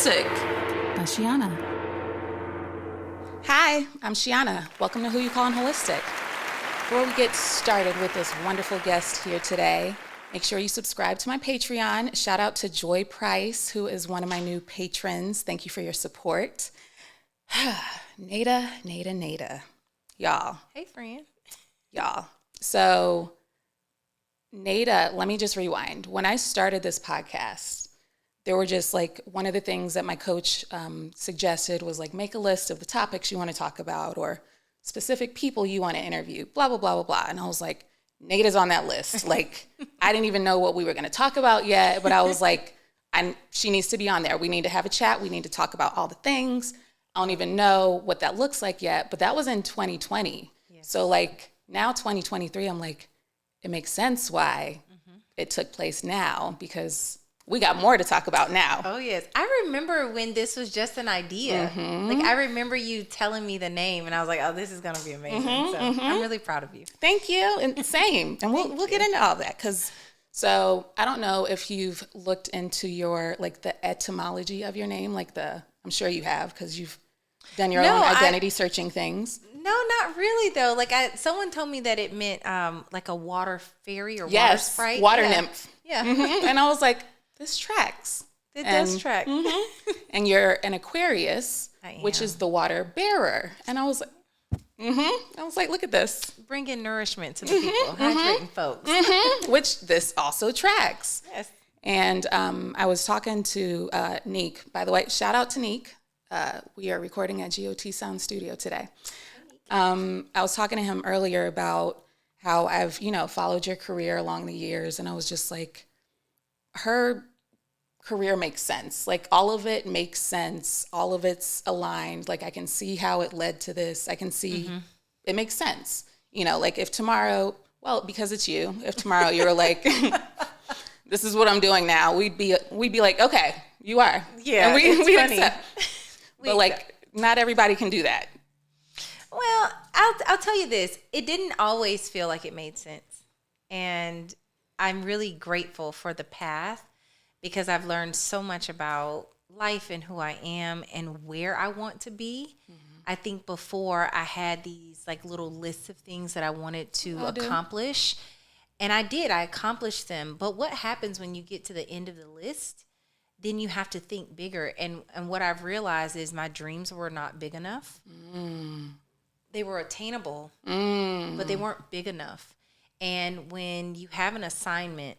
Holistic by Shiana. Hi, I'm Shiana. Welcome to Who You Callin' Holistic. Before we get started with this wonderful guest here today, make sure you subscribe to my Patreon. Shout out to Joy Price, who is one of my new patrons. Thank you for your support. Naida. Y'all. Hey, friend. Y'all. So, Naida, let me just rewind. When I started this podcast, there were just like one of the things that my coach suggested was like make a list of the topics you want to talk about or specific people you want to interview, blah, blah, blah, blah, blah. And I was like, Naida's on that list. Like, I didn't even know what we were going to talk about yet, but I was like, she needs to be on there. We need to have a chat. We need to talk about all the things. I don't even know what that looks like yet, but that was in 2020. Yes. So like now 2023, I'm like, it makes sense why it took place now because we got more to talk about now. Oh, yes. I remember when this was just an idea. Like, I remember you telling me the name, and I was like, oh, this is going to be amazing. I'm really proud of you. Thank you. And same. And we'll get into all that. So I don't know if you've looked into your, like, the etymology of your name. I'm sure you have because you've done your own identity searching things. No, not really, though. Like, someone told me that it meant, like, a water fairy or water sprite. Water nymph. Yeah. And I was like, this tracks. It does track. And you're an Aquarius, which is the water bearer. And I was like, look at this. Bringing nourishment to the people, hydrating folks. Which this also tracks. Yes. And I was talking to Neek. By the way, shout out to Neek. We are recording at GOT Sound Studio today. I was talking to him earlier about how I've, followed your career along the years. And I was just like, her career makes sense. Like all of it makes sense. All of it's aligned. Like I can see how it led to this. I can see it makes sense. Like if tomorrow, because it's you, if tomorrow you were like, this is what I'm doing now, we'd be like, okay, you are. Yeah. And we funny. accept. But like not everybody can do that. Well, I'll tell you this. It didn't always feel like it made sense. And I'm really grateful for the path because I've learned so much about life and who I am and where I want to be. I think before I had these like little lists of things that I wanted to accomplish. And I did. I accomplished them. But what happens when you get to the end of the list? Then you have to think bigger. And what I've realized is my dreams were not big enough. They were attainable, but they weren't big enough. And when you have an assignment,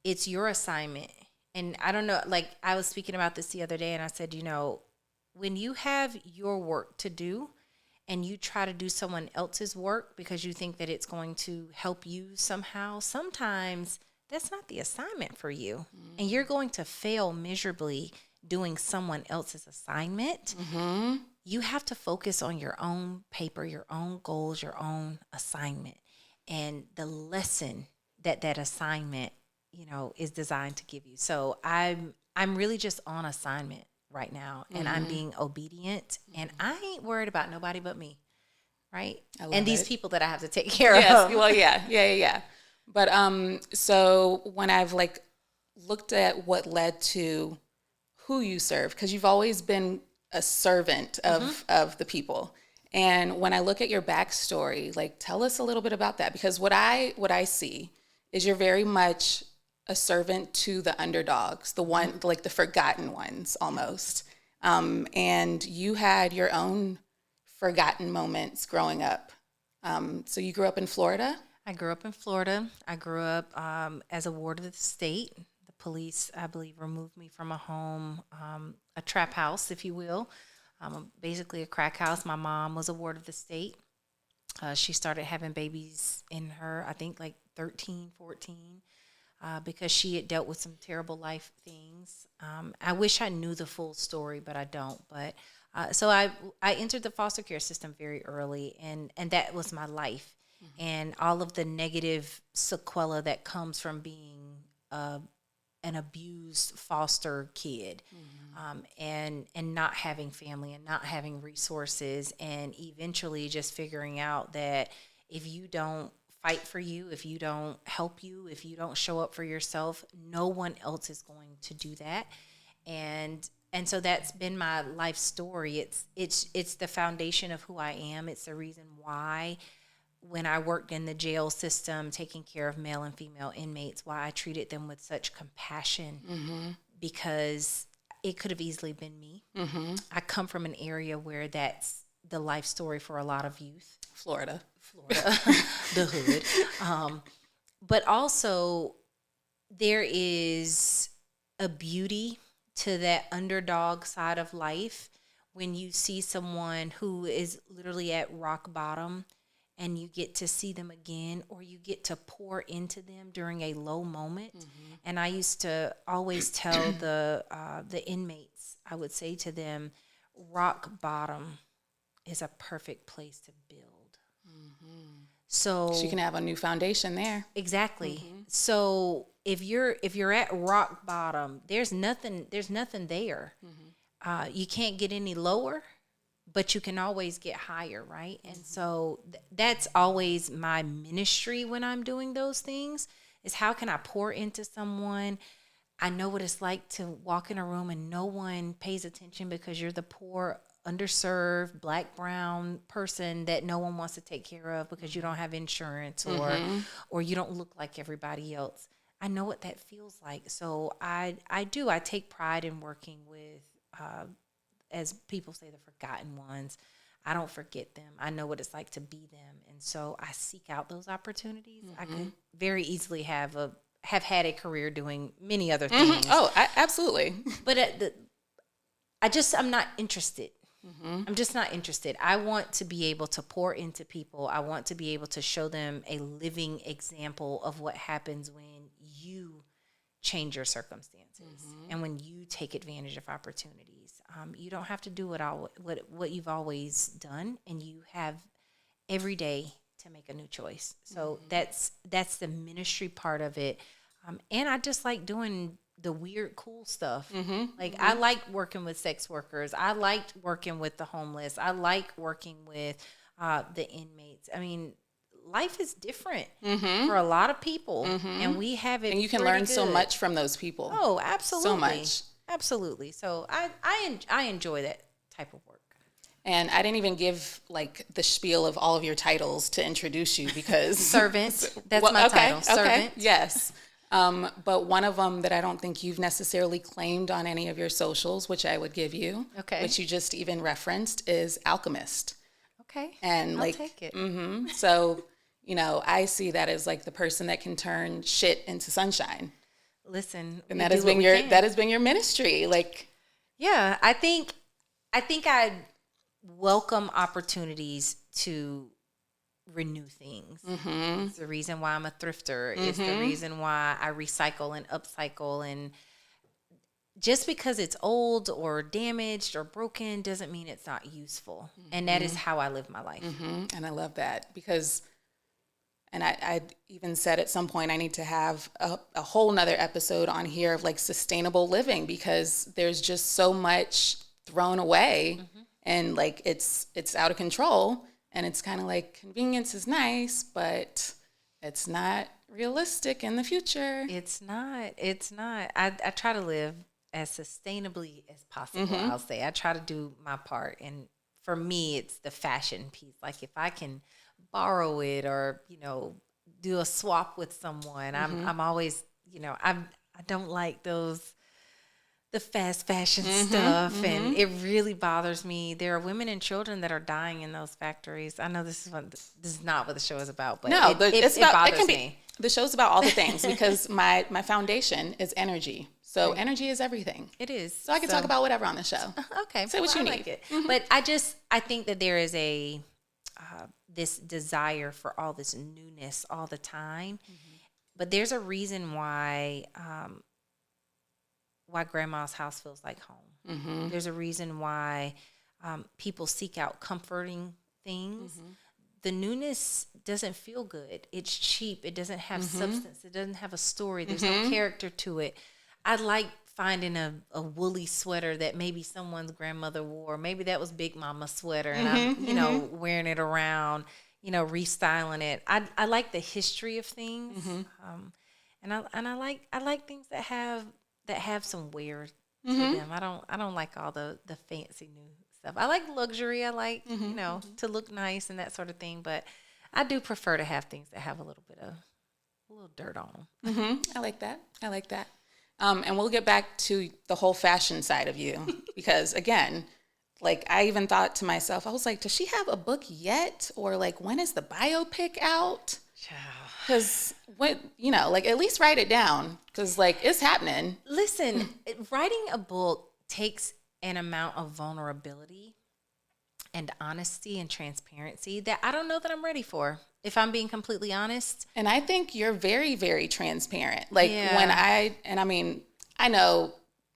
it's your assignment. And I don't know, like I was speaking about this the other day and I said, when you have your work to do and you try to do someone else's work because you think that it's going to help you somehow, sometimes that's not the assignment for you. And you're going to fail miserably doing someone else's assignment. You have to focus on your own paper, your own goals, your own assignment. And the lesson that assignment, is designed to give you. So I'm really just on assignment right now, and I'm being obedient, and I ain't worried about nobody but me, right? And these people that I have to take care of. Well, yeah. But so when I've like looked at what led to who you serve, because you've always been a servant of the people. And when I look at your backstory, like tell us a little bit about that, because what I see is you're very much a servant to the underdogs, the one like the forgotten ones almost. And you had your own forgotten moments growing up. So you grew up in Florida? I grew up in Florida. I grew up as a ward of the state. The police, I believe, removed me from a home, a trap house, if you will. Basically a crack house. My mom was a ward of the state. She started having babies in her, I think, like 13, 14, because she had dealt with some terrible life things. I wish I knew the full story, but I don't. But so I entered the foster care system very early, and that was my life. And all of the negative sequela that comes from being an abused foster kid, and not having family and not having resources, and eventually just figuring out that if you don't fight for you, if you don't help you, if you don't show up for yourself, no one else is going to do that. And And so that's been my life story. It's the foundation of who I am. It's the reason why when I worked in the jail system, taking care of male and female inmates, why I treated them with such compassion, because it could have easily been me. I come from an area where that's the life story for a lot of youth. Florida, the hood. But also there is a beauty to that underdog side of life when you see someone who is literally at rock bottom and you get to see them again, or you get to pour into them during a low moment. And I used to always tell the inmates, I would say to them, rock bottom is a perfect place to build. So you can have a new foundation there. Exactly. So if you're at rock bottom, there's nothing there. You can't get any lower, but you can always get higher, right? And so that's always my ministry when I'm doing those things, is how can I pour into someone? I know what it's like to walk in a room and no one pays attention because you're the poor, underserved, black, brown person that no one wants to take care of because you don't have insurance or you don't look like everybody else. I know what that feels like. So I take pride in working with, as people say, the forgotten ones. I don't forget them. I know what it's like to be them. And so I seek out those opportunities. I could very easily have had a career doing many other things. Oh, absolutely. But I'm not interested. I'm just not interested. I want to be able to pour into people. I want to be able to show them a living example of what happens when you change your circumstances and when you take advantage of opportunities. You don't have to do what you've always done, and you have every day to make a new choice. So that's the ministry part of it. And I just like doing the weird, cool stuff. I like working with sex workers. I liked working with the homeless. I like working with the inmates. I mean, life is different for a lot of people, and we have it. And you can learn so much from those people. Oh, absolutely, so much, absolutely. So I enjoy that type of work. And I didn't even give like the spiel of all of your titles to introduce you because servant. That's my title. Servant. Yes. But one of them that I don't think you've necessarily claimed on any of your socials, which I would give you, which you just even referenced, is alchemist. Okay. And I'll take it. So, I see that as like the person that can turn shit into sunshine. Listen, and that has been your ministry. Like, yeah, I think I welcome opportunities to renew things. It's the reason why I'm a thrifter. It's the reason why I recycle and upcycle. And just because it's old or damaged or broken doesn't mean it's not useful. And that is how I live my life. And I love that because, and I even said at some point I need to have a whole nother episode on here of like sustainable living, because there's just so much thrown away and like it's out of control. And it's kind of like convenience is nice, but it's not realistic in the future. It's not. I try to live as sustainably as possible, I'll say. I try to do my part. And for me, it's the fashion piece. Like if I can borrow it or, do a swap with someone, I'm always, I don't like the fast fashion stuff, and it really bothers me. There are women and children that are dying in those factories. I know this is not what the show is about, but no, it bothers me. The show's about all the things because my foundation is energy. So energy is everything. It is. So I can talk about whatever on the show. Okay, say what you need. Like it. But I think that there is this desire for all this newness all the time, but there's a reason why grandma's house feels like home. There's a reason why people seek out comforting things. The newness doesn't feel good. It's cheap. It doesn't have substance. It doesn't have a story. There's no character to it. I like finding a woolly sweater that maybe someone's grandmother wore. Maybe that was Big Mama's sweater, and I'm wearing it around, restyling it. I like the history of things, and I like things that have some wear to them. I don't like all the fancy new stuff. I like luxury. I like, to look nice and that sort of thing. But I do prefer to have things that have a little dirt on them. I like that. I like that. And we'll get back to the whole fashion side of you because, again, like I even thought to myself, I was like, does she have a book yet? Or like, when is the biopic out? Because like at least write it down because like it's happening. Listen, writing a book takes an amount of vulnerability and honesty and transparency that I don't know that I'm ready for, if I'm being completely honest. And I think you're very, very transparent. Like I know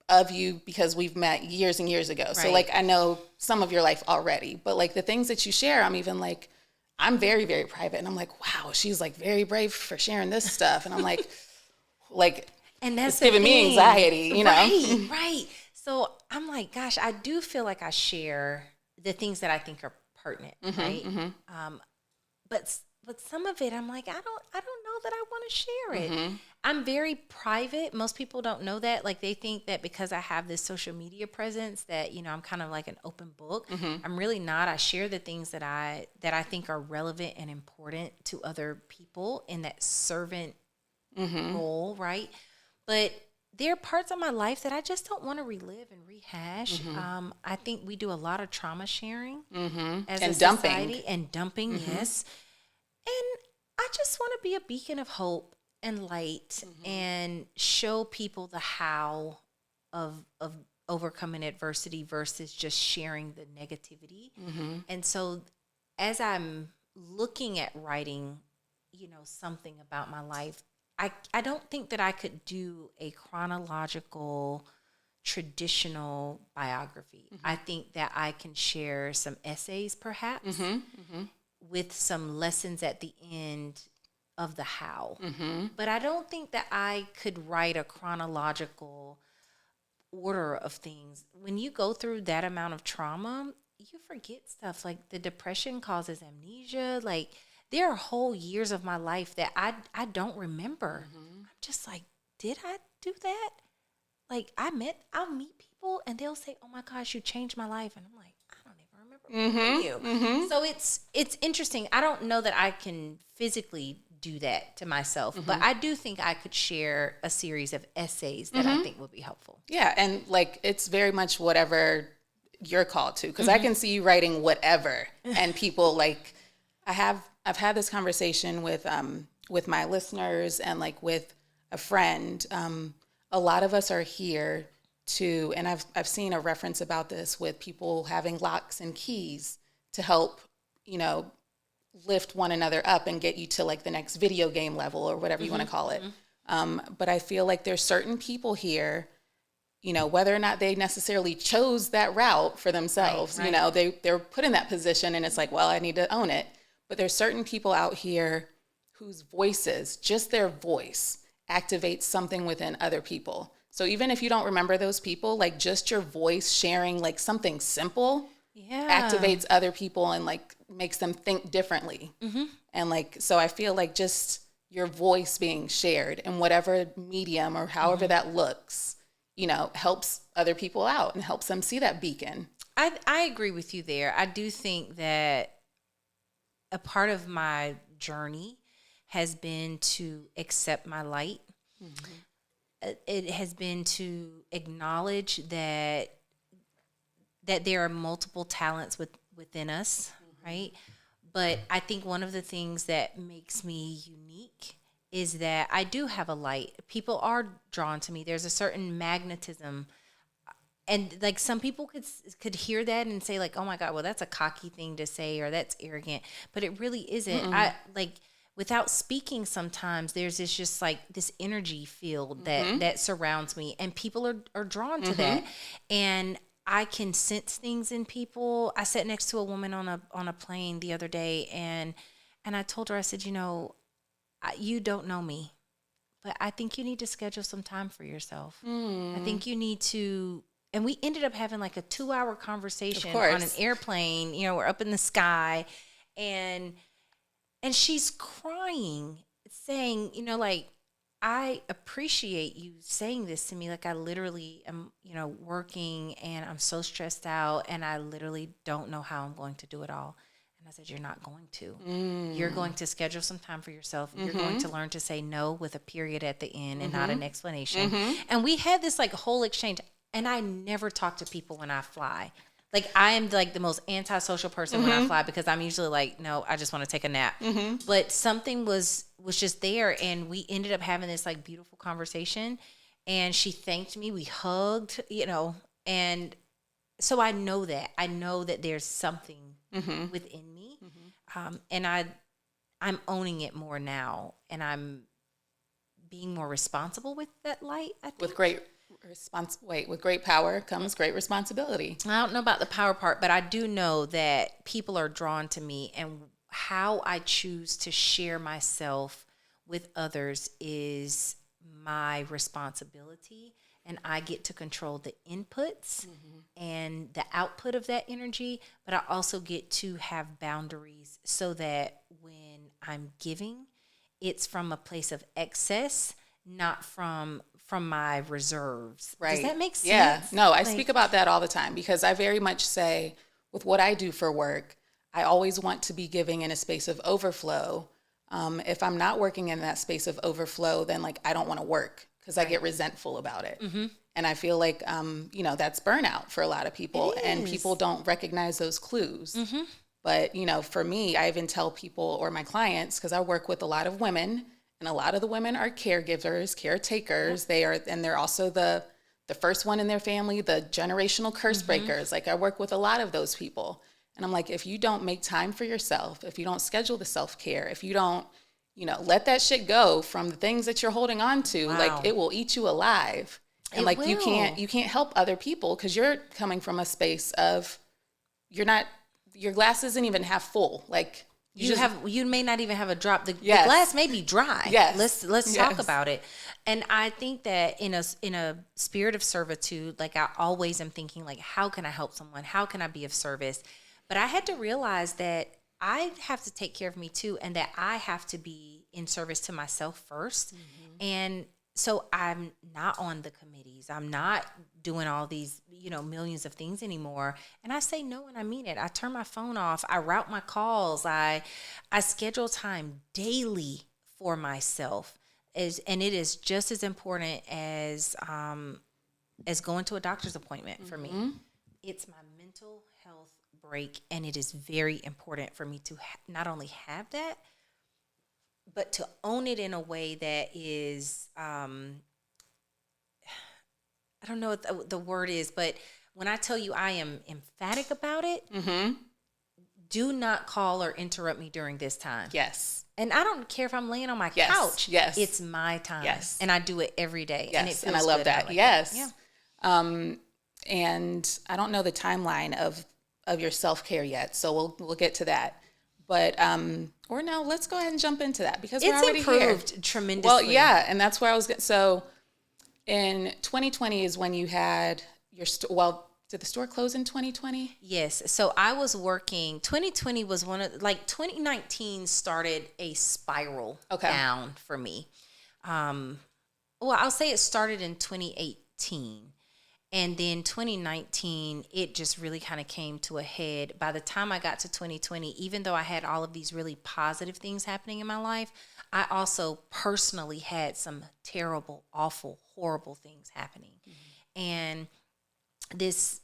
of you because we've met years and years ago. Right. So like I know some of your life already, but like the things that you share, I'm even like, I'm very, very private. And I'm like, wow, she's like very brave for sharing this stuff. And I'm like, and that's giving me anxiety, you know? Right. So I'm like, gosh, I do feel like I share the things that I think are pertinent, right? But some of it, I'm like, I don't know that I want to share it. I'm very private. Most people don't know that. Like they think that because I have this social media presence that, I'm kind of like an open book. I'm really not. I share the things that I think are relevant and important to other people in that servant role, right? But there are parts of my life that I just don't want to relive and rehash. I think we do a lot of trauma sharing as a society and dumping, yes. And I just want to be a beacon of hope and light and show people the how of overcoming adversity versus just sharing the negativity. And so as I'm looking at writing, something about my life, I don't think that I could do a chronological, traditional biography. I think that I can share some essays perhaps with some lessons at the end of the how. But I don't think that I could write a chronological order of things. When you go through that amount of trauma, you forget stuff. Like the depression causes amnesia. Like there are whole years of my life that I don't remember. I'm just like, did I do that? Like I'll meet people and they'll say, oh my gosh, you changed my life. And I'm like, I don't even remember you. So it's interesting. I don't know that I can physically do that to myself, but I do think I could share a series of essays that I think would be helpful. Yeah. And like, it's very much whatever you're called to. Cause I can see you writing whatever and people like, I've had this conversation with my listeners and like with a friend. A lot of us are here to, and I've seen a reference about this with people having locks and keys to help, lift one another up and get you to like the next video game level or whatever you want to call it. But I feel like there's certain people here, whether or not they necessarily chose that route for themselves, right. They're put in that position and it's like, well, I need to own it. But there's certain people out here whose voices, just their voice, activates something within other people. So even if you don't remember those people, like just your voice sharing like something simple activates other people and like makes them think differently. And like, so I feel like just your voice being shared in whatever medium or however that looks, helps other people out and helps them see that beacon. I agree with you there. I do think that a part of my journey has been to accept my light. It has been to acknowledge that there are multiple talents within us, right? But I think one of the things that makes me unique is that I do have a light. People are drawn to me. There's a certain magnetism. And like some people could hear that and say like, oh my God, well, that's a cocky thing to say or that's arrogant. But it really isn't. I like without speaking sometimes there's this energy field that surrounds me and people are drawn to that. And I can sense things in people. I sat next to a woman on a plane the other day and I told her, I said, you don't know me, but I think you need to schedule some time for yourself. I think you need to. And we ended up having like a 2-hour conversation on an airplane. We're up in the sky and she's crying, saying, like, I appreciate you saying this to me. Like I literally am, working and I'm so stressed out and I literally don't know how I'm going to do it all. And I said, you're not going to. You're going to schedule some time for yourself. You're going to learn to say no with a period at the end and not an explanation. And we had this like whole exchange. And I never talk to people when I fly. Like, I am like the most antisocial person when I fly, because I'm usually like, no, I just want to take a nap. But something was just there, and we ended up having this like beautiful conversation. And she thanked me. We hugged, and so I know that there's something within me, and I'm owning it more now, and I'm being more responsible with that light. I think. With great power comes great responsibility. I don't know about the power part, but I do know that people are drawn to me, and how I choose to share myself with others is my responsibility, and I get to control the inputs and the output of that energy, but I also get to have boundaries so that when I'm giving, it's from a place of excess, not from my reserves. Right. Does that make sense? Yeah. No, I speak about that all the time, because I very much say, with what I do for work, I always want to be giving in a space of overflow. If I'm not working in that space of overflow, then like I don't want to work, because I get resentful about it. And I feel like, that's burnout for a lot of people, and people don't recognize those clues. But, for me, I even tell people, or my clients, because I work with a lot of women, and a lot of the women are caregivers, caretakers. They're also the first one in their family, the generational curse breakers. Like, I work with a lot of those people. And I'm like, if you don't make time for yourself, if you don't schedule the self-care, if you don't, let that shit go from the things that you're holding on to, like, it will eat you alive. And like, you can't help other people, because you're coming from a space of, your glass isn't even half full. Like, you may not even have a drop. The glass may be dry. Yes. Let's talk about it. And I think that in a spirit of servitude, like, I always am thinking, like, how can I help someone? How can I be of service? But I had to realize that I have to take care of me too, and that I have to be in service to myself first. And so I'm not on the committees. I'm not doing all these, millions of things anymore. And I say no, and I mean it. I turn my phone off. I route my calls. I schedule time daily for myself. And it is just as important as going to a doctor's appointment for me. It's my mental health break, and it is very important for me to not only have that, but to own it in a way that is, I don't know what the word is, but when I tell you I am emphatic about it, do not call or interrupt me during this time. Yes. And I don't care if I'm laying on my couch. Yes. It's my time. Yes. And I do it every day. Yes. And it feels and I love good. that. I like yes. it. Yeah. And I don't know the timeline of your self-care yet, so we'll get to that. But or no, let's go ahead and jump into that, because we're already improved tremendously. Well, yeah, and that's where I was. So in 2020 is when you had your did the store close in 2020? Yes. So I was working. 2020 was 2019 started a spiral down for me. Well, I'll say it started in 2018. And then 2019, it just really kind of came to a head. By the time I got to 2020, even though I had all of these really positive things happening in my life, I also personally had some terrible, awful, horrible things happening. And it's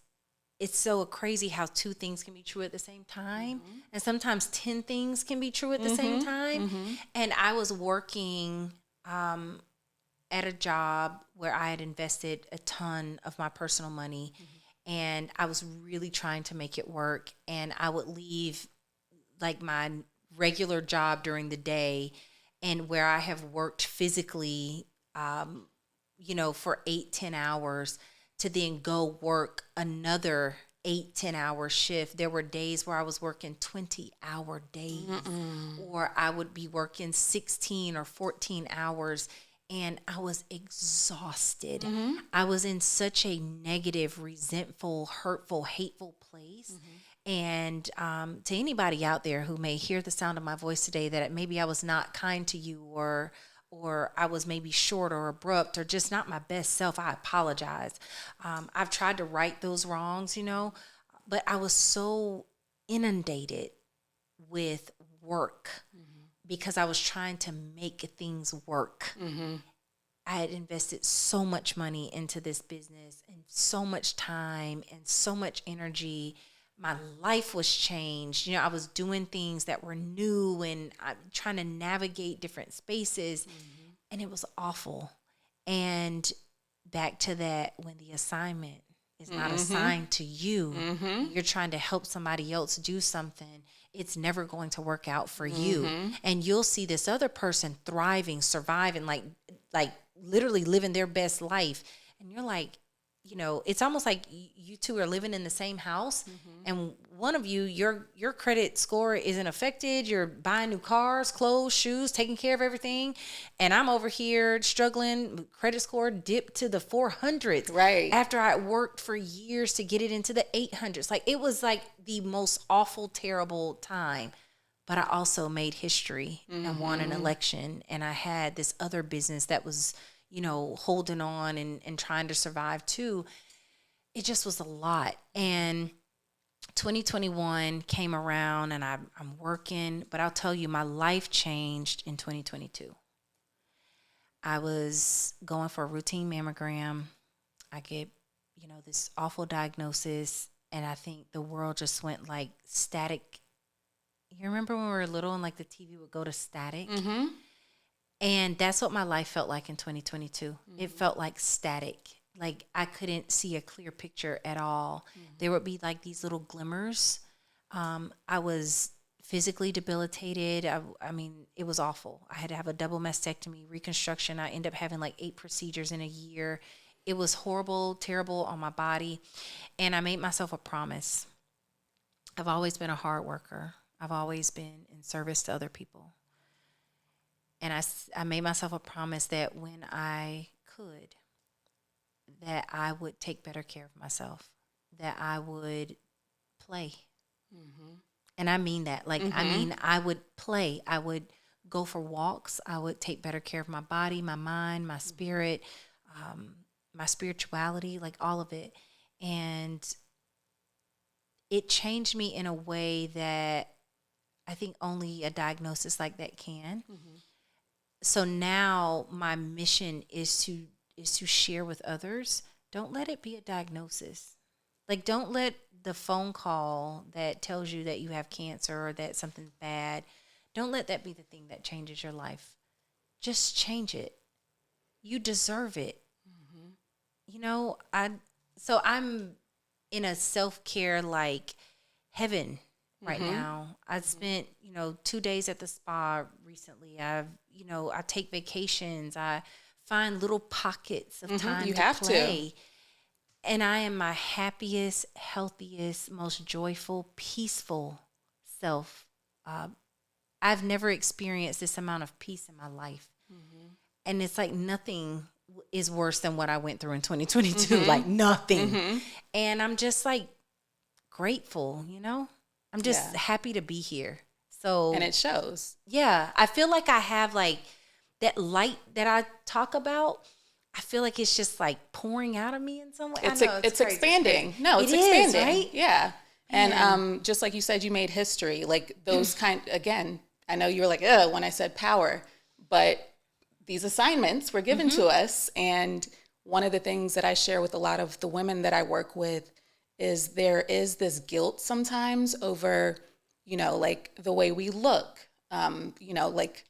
so crazy how two things can be true at the same time. And sometimes 10 things can be true at the same time. And I was working at a job where I had invested a ton of my personal money, and I was really trying to make it work. And I would leave like my regular job during the day, and where I have worked physically, for 8-10 hours, to then go work another 8-10 hour shift. There were days where I was working 20-hour days, or I would be working 16 or 14 hours. And I was exhausted. I was in such a negative, resentful, hurtful, hateful place. And to anybody out there who may hear the sound of my voice today, that maybe I was not kind to you, or or I was maybe short or abrupt or just not my best self, I apologize. I've tried to right those wrongs, but I was so inundated with work because I was trying to make things work. I had invested so much money into this business and so much time and so much energy. My life was changed. I was doing things that were new and I'm trying to navigate different spaces, and it was awful. And back to that, when the assignment is not assigned to you, you're trying to help somebody else do something, it's never going to work out for you. And you'll see this other person thriving, surviving, like literally living their best life. And you're like, it's almost like you two are living in the same house, and one of you, your credit score isn't affected. You're buying new cars, clothes, shoes, taking care of everything. And I'm over here struggling. Credit score dipped to the 400s. Right. After I worked for years to get it into the 800s. Like, it was like the most awful, terrible time. But I also made history and won an election. And I had this other business that was, holding on and trying to survive too. It just was a lot. And 2021 came around and I'm working, but I'll tell you, my life changed in 2022. I was going for a routine mammogram. I get, this awful diagnosis, and I think the world just went like static. You remember when we were little and like the TV would go to static? And that's what my life felt like in 2022. It felt like static. Like I couldn't see a clear picture at all. There would be like these little glimmers. I was physically debilitated. I mean, it was awful. I had to have a double mastectomy, reconstruction. I ended up having like 8 procedures in a year. It was horrible, terrible on my body. And I made myself a promise. I've always been a hard worker. I've always been in service to other people. And I made myself a promise that when I could, that I would take better care of myself, that I would play. And I mean that. Like, I mean, I would play. I would go for walks. I would take better care of my body, my mind, my spirit, my spirituality, like all of it. And it changed me in a way that I think only a diagnosis like that can. So now my mission is to share with others. Don't let it be a diagnosis. Like, don't let the phone call that tells you that you have cancer or that something's bad, don't let that be the thing that changes your life. Just change it. You deserve it. I'm in a self-care like heaven right now. I spent, 2 days at the spa recently. I take vacations. I find little pockets of time You to have play. And I am my happiest, healthiest, most joyful, peaceful self. I've never experienced this amount of peace in my life. And it's like nothing is worse than what I went through in 2022. Like nothing. And I'm just like grateful, I'm just happy to be here. So, and it shows. Yeah. I feel like I have like that light that I talk about. I feel like it's just like pouring out of me in some way. It's expanding. No, it's expanding. Right? Yeah. And just like you said, you made history. Like those again, I know you were like, when I said power, but these assignments were given to us. And one of the things that I share with a lot of the women that I work with is there is this guilt sometimes over, like the way we look, like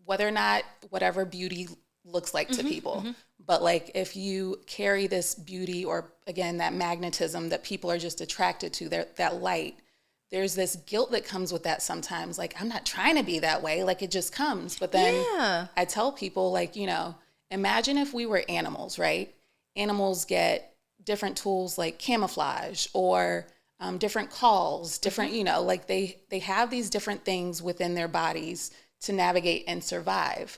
whether or not whatever beauty looks like to people. But like if you carry this beauty or again, that magnetism that people are just attracted to, that light, there's this guilt that comes with that sometimes. Like, I'm not trying to be that way. Like it just comes. But then I tell people like, imagine if we were animals, right? Animals get different tools like camouflage or different calls, different, like they have these different things within their bodies to navigate and survive,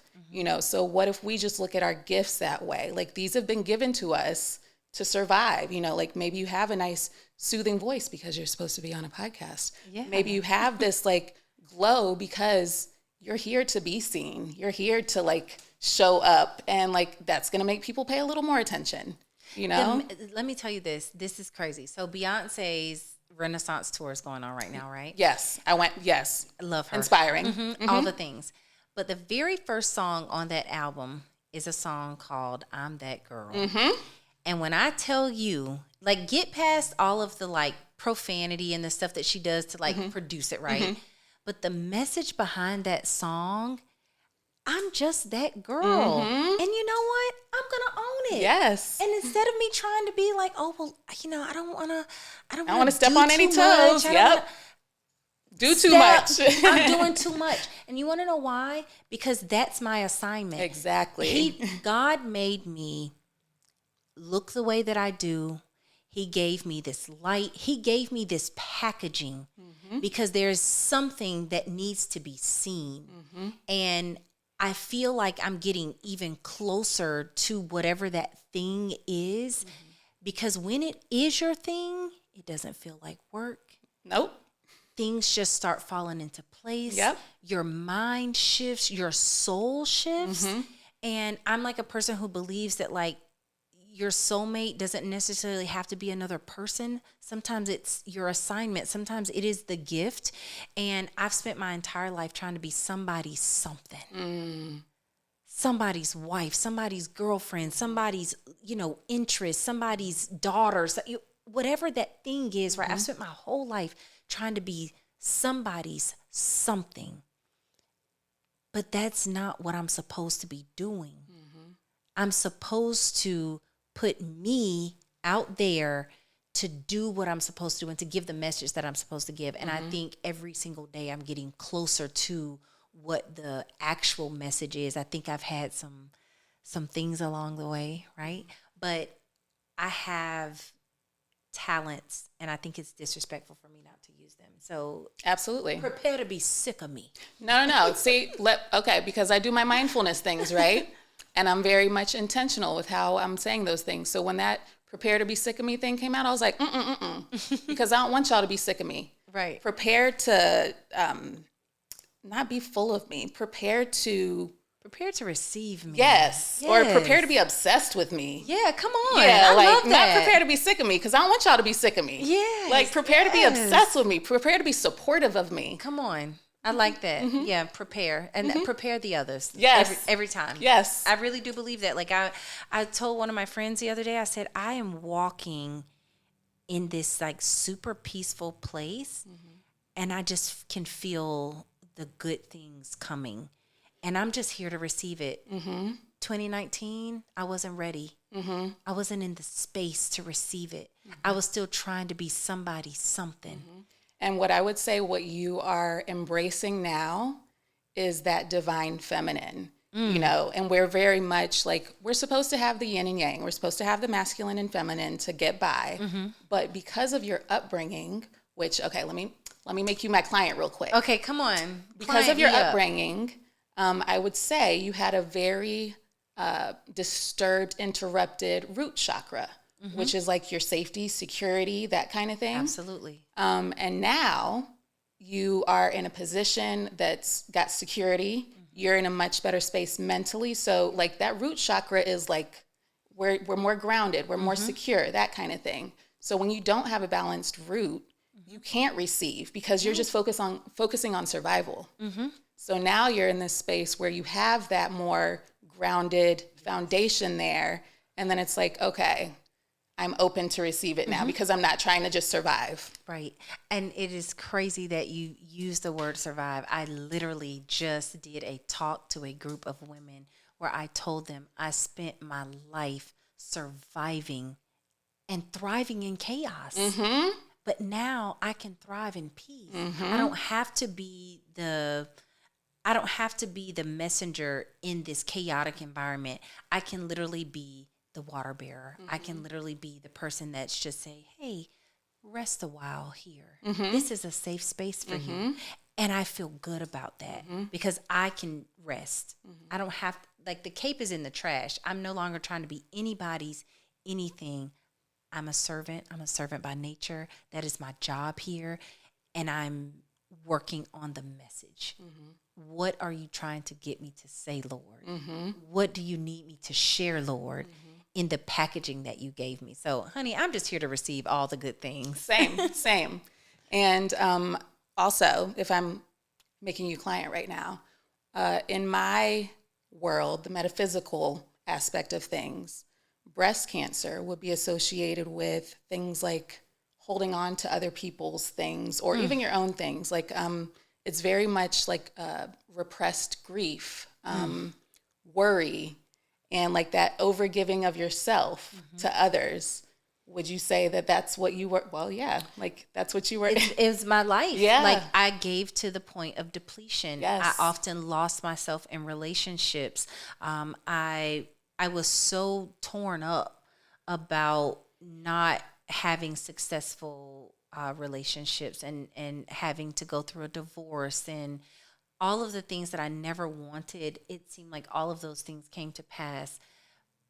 so what if we just look at our gifts that way? Like these have been given to us to survive, like maybe you have a nice soothing voice because you're supposed to be on a podcast. Yeah. Maybe you have this like glow because you're here to be seen. You're here to like show up, and like that's gonna make people pay a little more attention, you know? Let me tell you this. This is crazy. So Beyonce's Renaissance tour is going on right now, right? Yes, I went. Yes, I love her. inspiring. All the things. But the very first song on that album is a song called I'm That Girl. And when I tell you, like, get past all of the like profanity and the stuff that she does to like produce it, right? But the message behind that song, I'm just that girl. And you know what? I'm going to own it. Yes. And instead of me trying to be like, oh, well, you know, I don't want to step on any toes. Yep. Do too much. I'm doing too much. And you want to know why? Because that's my assignment. Exactly. God made me look the way that I do. He gave me this light. He gave me this packaging because there's something that needs to be seen. And I feel like I'm getting even closer to whatever that thing is because when it is your thing, it doesn't feel like work. Nope. Things just start falling into place. Yep. Your mind shifts, your soul shifts. And I'm like a person who believes that like your soulmate doesn't necessarily have to be another person. Sometimes it's your assignment. Sometimes it is the gift. And I've spent my entire life trying to be somebody's something. Somebody's wife, somebody's girlfriend, somebody's, interest, somebody's daughter, whatever that thing is, right? I've spent my whole life trying to be somebody's something. But that's not what I'm supposed to be doing. I'm supposed to put me out there to do what I'm supposed to do and to give the message that I'm supposed to give. And I think every single day I'm getting closer to what the actual message is. I think I've had some things along the way, right? But I have talents, and I think it's disrespectful for me not to use them. So absolutely prepare to be sick of me. No. See, because I do my mindfulness things, right? And I'm very much intentional with how I'm saying those things. So when that prepare to be sick of me thing came out, I was like, because I don't want y'all to be sick of me. Right. Prepare to not be full of me. Prepare to receive me. Yes. Or prepare to be obsessed with me. Yeah, come on. Yeah, I love that. Not prepare to be sick of me, because I don't want y'all to be sick of me. Yeah. Like, prepare to be obsessed with me. Prepare to be supportive of me. Come on. I like that. Yeah, prepare. And prepare the others. Yes. Every time. Yes. I really do believe that. Like, I told one of my friends the other day, I said, I am walking in this, like, super peaceful place, and I just can feel the good things coming. And I'm just here to receive it. 2019, I wasn't ready. I wasn't in the space to receive it. I was still trying to be somebody, something. And what I would say, what you are embracing now is that divine feminine, and we're very much like, we're supposed to have the yin and yang. We're supposed to have the masculine and feminine to get by. But because of your upbringing, which, okay, let me make you my client real quick. Okay, come on. Because of your upbringing, I would say you had a very disturbed, interrupted root chakra, which is like your safety, security, that kind of thing. Absolutely. And now you are in a position that's got security. You're in a much better space mentally. So like that root chakra is like, we're more grounded, we're more secure, that kind of thing. So when you don't have a balanced root, you can't receive because you're just focusing on survival. So now you're in this space where you have that more grounded foundation there. And then it's like, okay, I'm open to receive it now because I'm not trying to just survive. Right. And it is crazy that you use the word survive. I literally just did a talk to a group of women where I told them I spent my life surviving and thriving in chaos. But now I can thrive in peace. I don't have to be the messenger in this chaotic environment. I can literally be the water bearer. I can literally be the person that's just say, hey, rest a while here. This is a safe space for you. And I feel good about that because I can rest. I don't have, like, the cape is in the trash. I'm no longer trying to be anybody's anything. I'm a servant. I'm a servant by nature. That is my job here. And I'm working on the message. What are you trying to get me to say, Lord? What do you need me to share, Lord, in the packaging that you gave me? So, honey, I'm just here to receive all the good things. Same. And also, if I'm making you client right now, in my world, the metaphysical aspect of things, breast cancer would be associated with things like holding on to other people's things or even your own things. Like it's very much like repressed grief, worry, and like that overgiving of yourself to others. Would you say that that's what you were? Well, yeah, like that's what you were. It was my life. Yeah. Like I gave to the point of depletion. Yes. I often lost myself in relationships. I was so torn up about not having successful relationships and having to go through a divorce and all of the things that I never wanted. It seemed like all of those things came to pass.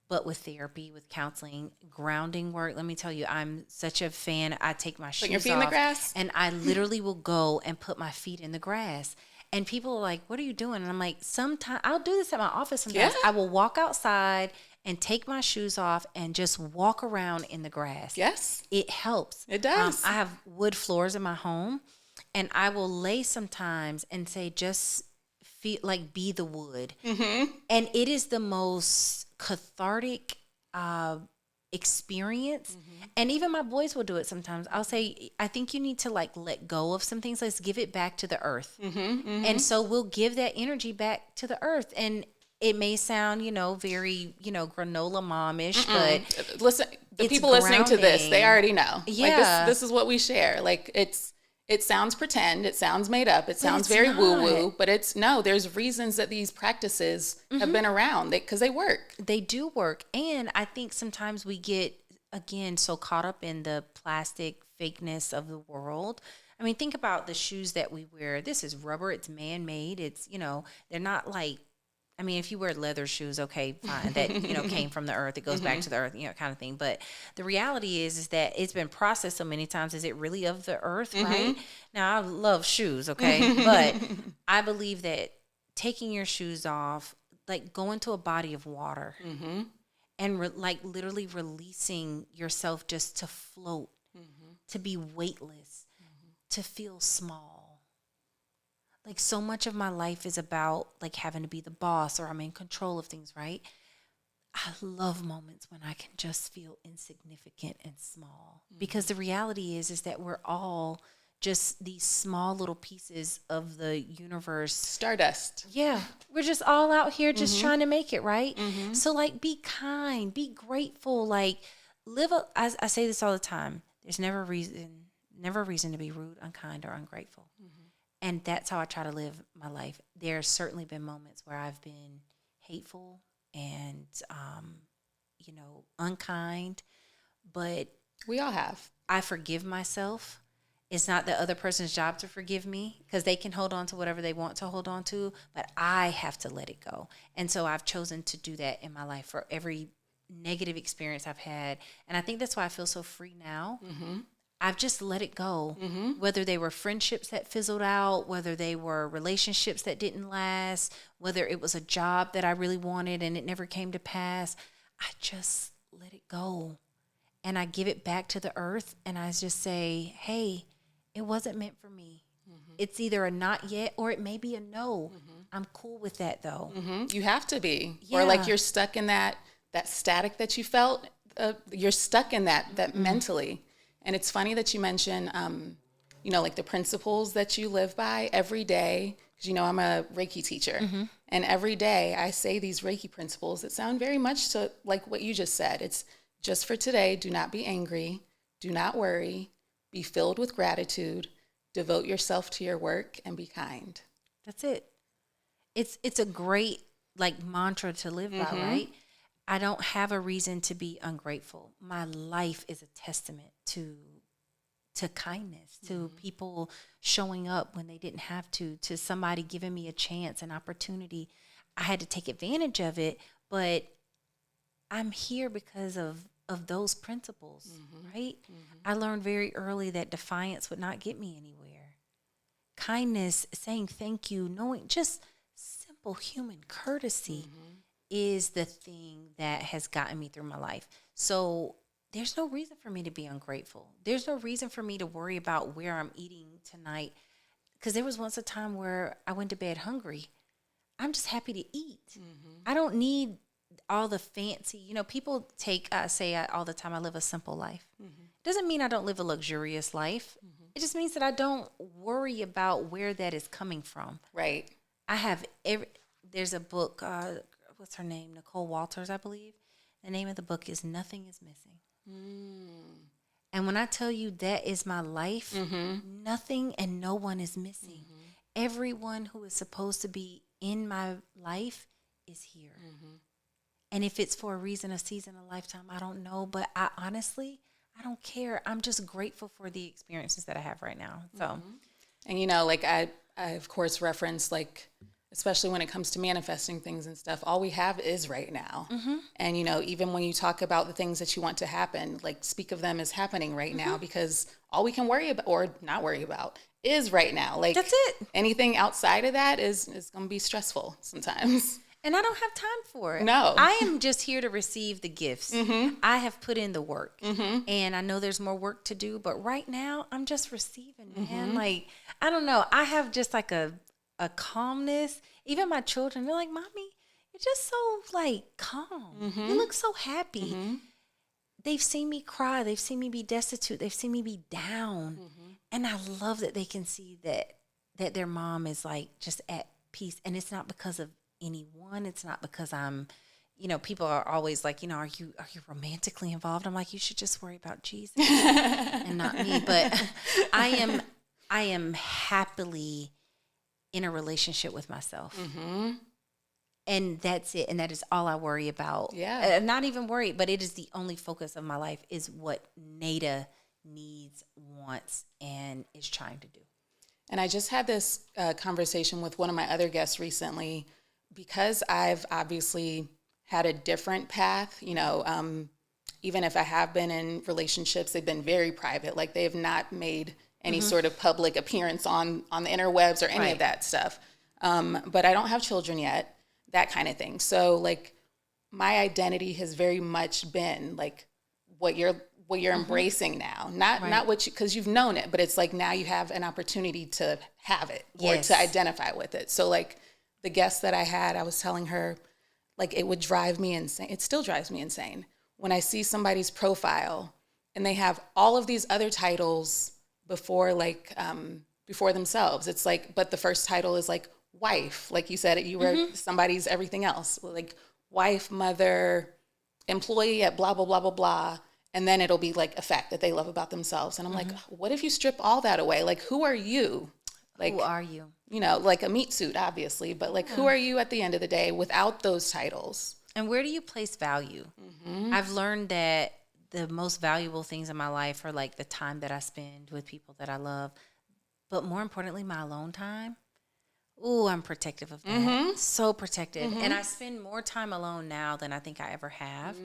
But with therapy, with counseling, grounding work, let me tell you, I'm such a fan. I take my shoes off. Put your feet in the grass? And I literally will go and put my feet in the grass. And people are like, what are you doing? And I'm like, sometimes I'll do this at my office sometimes. Yeah. I will walk outside and take my shoes off and just walk around in the grass. Yes. It helps. It does. I have wood floors in my home, and I will lay sometimes and say, just feel like be the wood. And it is the most cathartic experience. And even my boys will do it sometimes. I'll say, I think you need to like let go of some things. Let's give it back to the earth. And so we'll give that energy back to the earth. And it may sound, very, granola momish, but Listen, the it's people listening to this, grounding. they already know. Yeah. Like this is what we share. Like it sounds pretend, it sounds made up, it sounds it's very not. woo-woo, but there's reasons that these practices have been around because they work. They do work. And I think sometimes we get, again, so caught up in the plastic fakeness of the world. I mean, think about the shoes that we wear. This is rubber. It's man-made. It's, they're not like, I mean, if you wear leather shoes, okay, fine. That, came from the earth. It goes back to the earth, kind of thing. But the reality is that it's been processed so many times. Is it really of the earth, right? Now, I love shoes, okay? But I believe that taking your shoes off, like going to a body of water and literally releasing yourself just to float, to be weightless, to feel small. Like so much of my life is about like having to be the boss or I'm in control of things, right? I love moments when I can just feel insignificant and small because the reality is that we're all just these small little pieces of the universe. Stardust. Yeah. We're just all out here just trying to make it, right? So like be kind, be grateful, like I say this all the time. There's never a reason to be rude, unkind, or ungrateful. And that's how I try to live my life. There's certainly been moments where I've been hateful and, unkind, but We all have. I forgive myself. It's not the other person's job to forgive me because they can hold on to whatever they want to hold on to, but I have to let it go. And so I've chosen to do that in my life for every negative experience I've had. And I think that's why I feel so free now. I've just let it go, whether they were friendships that fizzled out, whether they were relationships that didn't last, whether it was a job that I really wanted and it never came to pass. I just let it go and I give it back to the earth and I just say, hey, it wasn't meant for me. It's either a not yet or it may be a no. I'm cool with that though. You have to be. Yeah. Or like you're stuck in that static that you felt. You're stuck in that mentally. And it's funny that you mention, like the principles that you live by every day, because, I'm a Reiki teacher. And every day I say these Reiki principles that sound very much to like what you just said. It's just for today. Do not be angry. Do not worry. Be filled with gratitude. Devote yourself to your work and be kind. That's it. It's a great like mantra to live by, right? I don't have a reason to be ungrateful. My life is a testament to kindness, to people showing up when they didn't have to somebody giving me a chance, an opportunity. I had to take advantage of it, but I'm here because of those principles, right? I learned very early that defiance would not get me anywhere. kindness, saying thank you, knowing just simple human courtesy is the thing that has gotten me through my life. So there's no reason for me to be ungrateful. There's no reason for me to worry about where I'm eating tonight. Because there was once a time where I went to bed hungry. I'm just happy to eat. I don't need all the fancy, people say all the time, I live a simple life. Doesn't mean I don't live a luxurious life. It just means that I don't worry about where that is coming from. Right. I have there's a book, what's her name? Nicole Walters, I believe. The name of the book is Nothing is Missing. And when I tell you that is my life, nothing and no one is missing. Everyone who is supposed to be in my life is here. And if it's for a reason, a season, a lifetime, I don't know. But I don't care. I'm just grateful for the experiences that I have right now. So, and I of course reference especially when it comes to manifesting things and stuff, all we have is right now. And, even when you talk about the things that you want to happen, speak of them as happening right now, because all we can worry about or not worry about is right now. That's it. Anything outside of that is going to be stressful sometimes. And I don't have time for it. No. I am just here to receive the gifts. I have put in the work. And I know there's more work to do, but right now I'm just receiving, man. I don't know. I have just a calmness. Even my children, they're like, Mommy, you're just so calm. You look so happy. They've seen me cry. They've seen me be destitute. They've seen me be down. And I love that they can see that their mom is just at peace. And it's not because of anyone. It's not because I'm, people are always are you romantically involved? I'm like, you should just worry about Jesus and not me. But I am happily in a relationship with myself. And that's it. And that is all I worry about. Yeah. Not even worry, but it is the only focus of my life is what Naida needs, wants, and is trying to do. And I just had this conversation with one of my other guests recently, because I've obviously had a different path, even if I have been in relationships, they've been very private. They have not made any sort of public appearance on the interwebs or any of that stuff. But I don't have children yet, that kind of thing. So my identity has very much been what you're embracing now, not what you, because you've known it, but it's now you have an opportunity to have it or to identify with it. So the guest that I had, I was telling her, it would drive me insane. It still drives me insane when I see somebody's profile and they have all of these other titles before before themselves. It's but the first title is wife. You said, you were somebody's everything else. Wife, mother, employee at blah, blah, blah, blah, blah. And then it'll be a fact that they love about themselves. And I'm what if you strip all that away? Who are you? Who are you? A meat suit, obviously, but who are you at the end of the day without those titles? And where do you place value? I've learned that the most valuable things in my life are the time that I spend with people that I love, but more importantly, my alone time. Ooh, I'm protective of that. So protective. And I spend more time alone now than I think I ever have.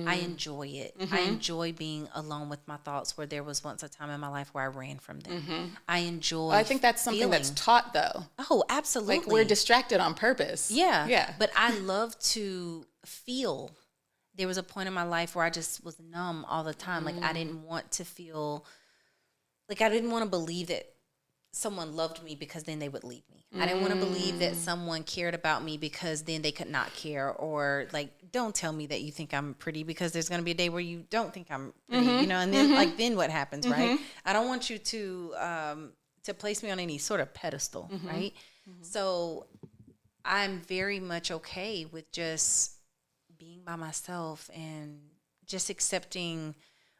I enjoy it. I enjoy being alone with my thoughts, where there was once a time in my life where I ran from them. I enjoy I think that's something that's taught, though. Oh, absolutely. We're distracted on purpose. Yeah. But I love to feel. There was a point in my life where I just was numb all the time. I didn't want to feel, I didn't want to believe that someone loved me because then they would leave me. I didn't want to believe that someone cared about me because then they could not care, or don't tell me that you think I'm pretty because there's going to be a day where you don't think I'm pretty, and then then what happens, right? I don't want you to place me on any sort of pedestal, right? So I'm very much okay with just being by myself and just accepting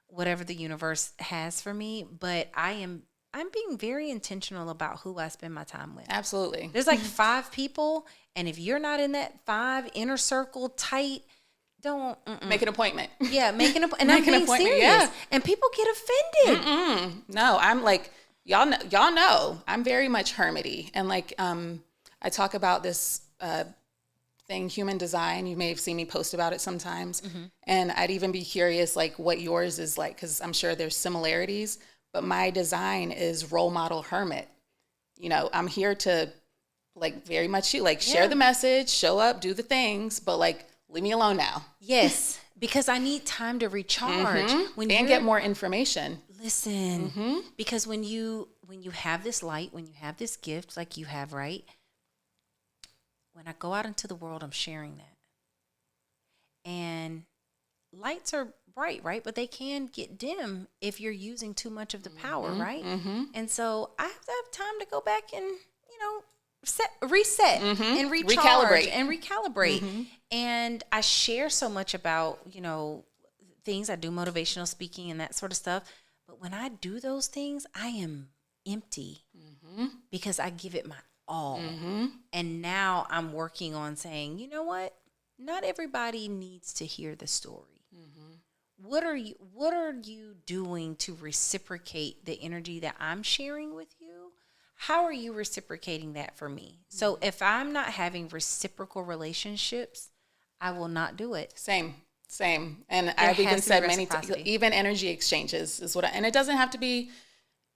whatever the universe has for me. But I'm being very intentional about who I spend my time with. Absolutely. There's 5 people, and if you're not in that 5 inner circle tight, don't make an appointment. Yeah, make an appointment. And I'm being serious. Yeah. And people get offended. No, I'm y'all know, I'm very much hermity. And I talk about this thing, human design. You may have seen me post about it sometimes. And I'd even be curious what yours is because I'm sure there's similarities. But my design is role model hermit. I'm here to like very much share the message, show up, do the things, but like leave me alone now. Yes, because I need time to recharge. And get more information. Listen, because when you have this light, when you have this gift like you have, right? When I go out into the world, I'm sharing that. And lights are bright, right? But they can get dim if you're using too much of the power, right? And so I have to have time to go back and, reset and recharge and recalibrate. And I share so much about, things. I do motivational speaking and that sort of stuff. But when I do those things, I am empty because I give it my all. And now I'm working on saying, you know what? Not everybody needs to hear the story. What are you doing to reciprocate the energy that I'm sharing with you? How are you reciprocating that for me? So if I'm not having reciprocal relationships, I will not do it. Same. And I've even said many times, even energy exchanges is and it doesn't have to be,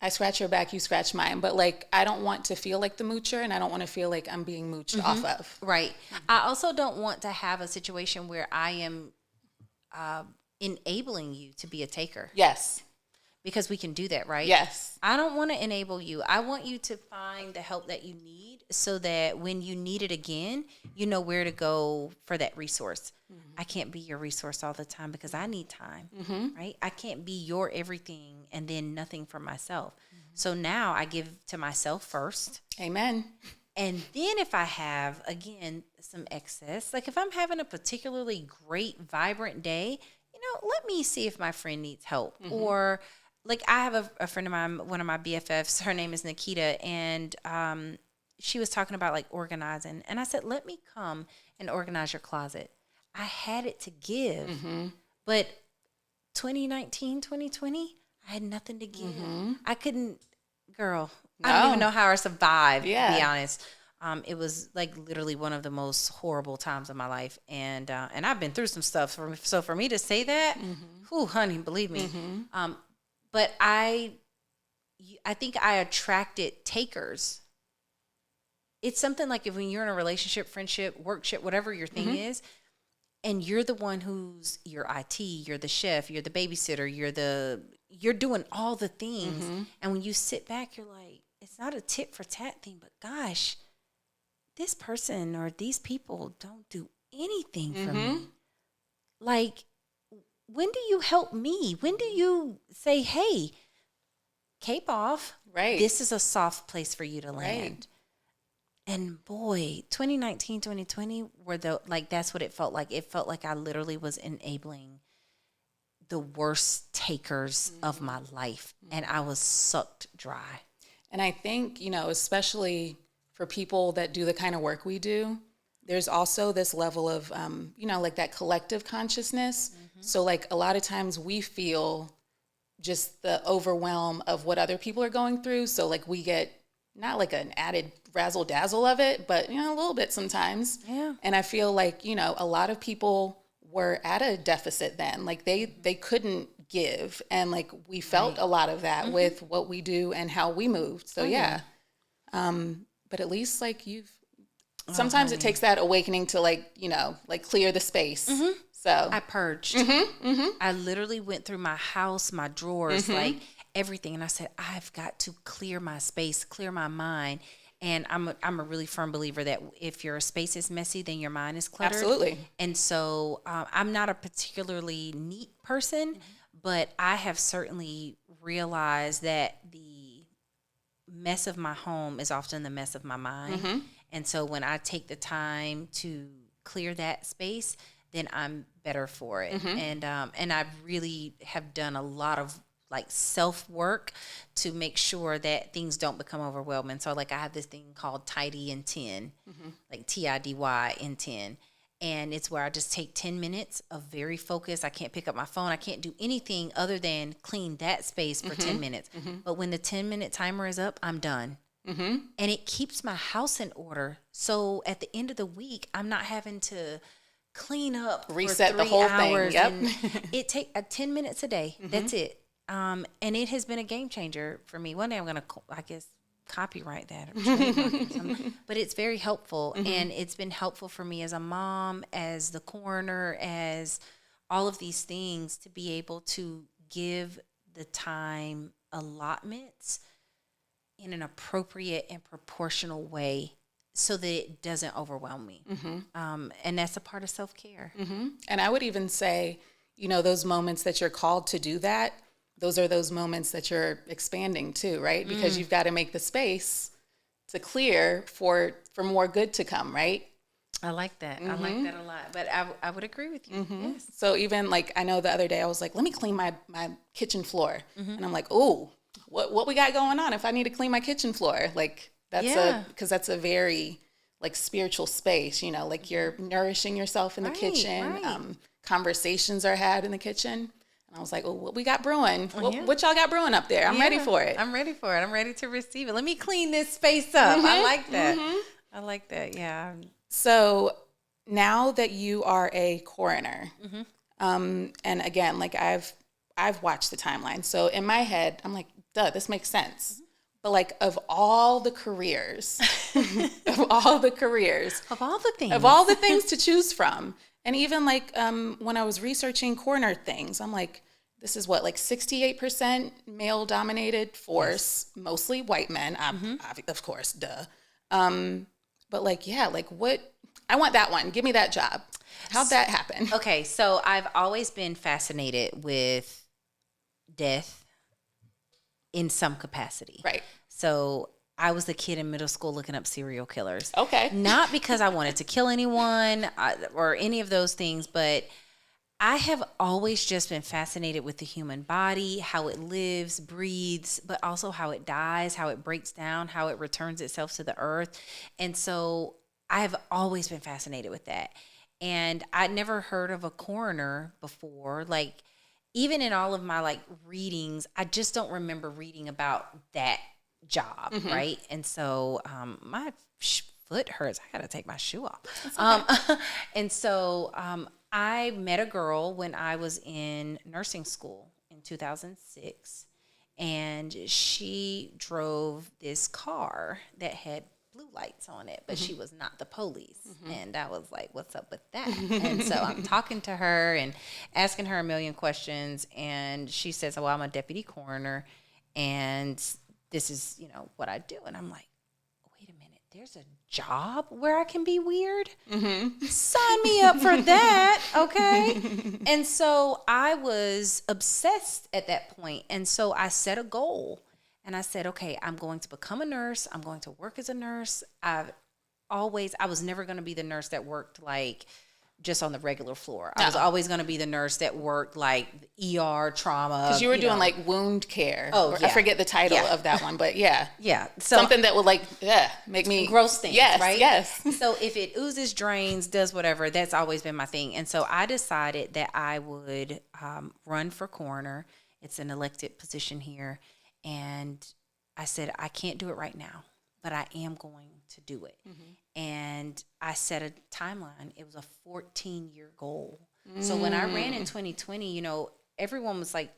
I scratch your back, you scratch mine. But like, I don't want to feel like the moocher, and I don't want to feel like I'm being mooched off of. Right. I also don't want to have a situation where I am enabling you to be a taker. Yes. Because we can do that, right? Yes. I don't want to enable you. I want you to find the help that you need so that when you need it again, you know where to go for that resource. I can't be your resource all the time because I need time, right? I can't be your everything and then nothing for myself. So now I give to myself first. Amen. And then if I have, again, some excess, like if I'm having a particularly great, vibrant day, let me see if my friend needs help. Or like I have a friend of mine, one of my BFFs, her name is Nikita, and she was talking about like organizing. And I said, let me come and organize your closet. I had it to give, but 2019, 2020, I had nothing to give. I couldn't, girl, I don't even know how I survived, to be honest. It was like literally one of the most horrible times of my life. And I've been through some stuff. So for me to say that, whew, honey, believe me. But I think I attracted takers. It's something like if when you're in a relationship, friendship, workship, whatever your thing is, and you're the one who's your IT, you're the chef, you're the babysitter, you're doing all the things. And when you sit back, you're like, it's not a tit for tat thing, but gosh, this person or these people don't do anything for me. Like, when do you help me? When do you say, hey, cape off. Right. This is a soft place for you to land. Right. And boy, 2019, 2020 that's what it felt like. It felt like I literally was enabling the worst takers of my life. And I was sucked dry. And I think, especially for people that do the kind of work we do, there's also this level of, like that collective consciousness. So like a lot of times we feel just the overwhelm of what other people are going through. So like we get not like an added razzle dazzle of it, but a little bit sometimes. Yeah. And I feel like, a lot of people were at a deficit then. Like they couldn't give. And like we felt a lot of that with what we do and how we moved. So but at least like sometimes it takes that awakening to like clear the space. So I purged. I literally went through my house, my drawers, like everything. And I said, I've got to clear my space, clear my mind. And I'm a really firm believer that if your space is messy, then your mind is cluttered. Absolutely. And so I'm not a particularly neat person, but I have certainly realized that the mess of my home is often the mess of my mind. And so when I take the time to clear that space, then I'm better for it. And I really have done a lot of like self-work to make sure that things don't become overwhelming. So like I have this thing called Tidy in 10, like TIDY in 10. And it's where I just take 10 minutes of very focused. I can't pick up my phone. I can't do anything other than clean that space for 10 minutes. But when the 10-minute timer is up, I'm done. And it keeps my house in order. So at the end of the week, I'm not having to clean up, reset for 3 the whole hours. thing. And it takes 10 minutes a day. That's it. And it has been a game changer for me. One day I'm going to, copyright that or trademark it or something. But it's very helpful, and it's been helpful for me as a mom, as the coroner, as all of these things, to be able to give the time allotments in an appropriate and proportional way so that it doesn't overwhelm me. And that's a part of self-care. And I would even say, you know, those moments that you're called to do that, those are those moments that you're expanding too, right? Because you've got to make the space to clear for more good to come, right? I like that. I like that a lot. But I would agree with you. Yes. So even like, I know the other day I was like, let me clean my kitchen floor. And I'm like, oh, what we got going on if I need to clean my kitchen floor? Like because that's a very like spiritual space, you know, like you're nourishing yourself in the kitchen. Right. Conversations are had in the kitchen. And I was like, oh, what we got brewing? Yeah. What y'all got brewing up there? I'm ready for it. I'm ready for it. I'm ready to receive it. Let me clean this space up. I like that. I like that. Yeah. So now that you are a coroner, and again, like I've watched the timeline. So in my head, I'm like, duh, this makes sense. But like of all the careers, of all the things to choose from, and even like when I was researching coroner things, I'm like, this is what, like 68% male dominated force, mostly white men, of course, duh. But like, yeah, like what, I want that one. Give me that job. How'd that happen? Okay, so I've always been fascinated with death in some capacity. Right. So I was the kid in middle school looking up serial killers. Okay. Not because I wanted to kill anyone or any of those things, but I have always just been fascinated with the human body, how it lives, breathes, but also how it dies, how it breaks down, how it returns itself to the earth. And so I've always been fascinated with that. And I'd never heard of a coroner before. Like, even in all of my like readings, I just don't remember reading about that job, right? And so my foot hurts. I got to take my shoe off. And so I met a girl when I was in nursing school in 2006, and she drove this car that had blue lights on it, but she was not the police. And I was like, what's up with that? And so I'm talking to her and asking her a million questions, and she says, well, I'm a deputy coroner, and this is, you know, what I do. And I'm like, wait a minute, there's a job where I can be weird? Sign me up for that, okay? And so I was obsessed at that point. And so I set a goal. And I said, okay, I'm going to become a nurse. I'm going to work as a nurse. I was never going to be the nurse that worked like just on the regular floor. I was always going to be the nurse that worked like ER trauma. Because you were doing like wound care. Oh, yeah. I forget the title of that one, but yeah. Yeah. So something that would like, make me. Gross things, yes, right? Yes. So if it oozes, drains, does whatever, that's always been my thing. And so I decided that I would run for coroner. It's an elected position here. And I said, I can't do it right now, but I am going to do it. And I set a timeline. It was a 14-year goal. So when I ran in 2020, you know, everyone was like,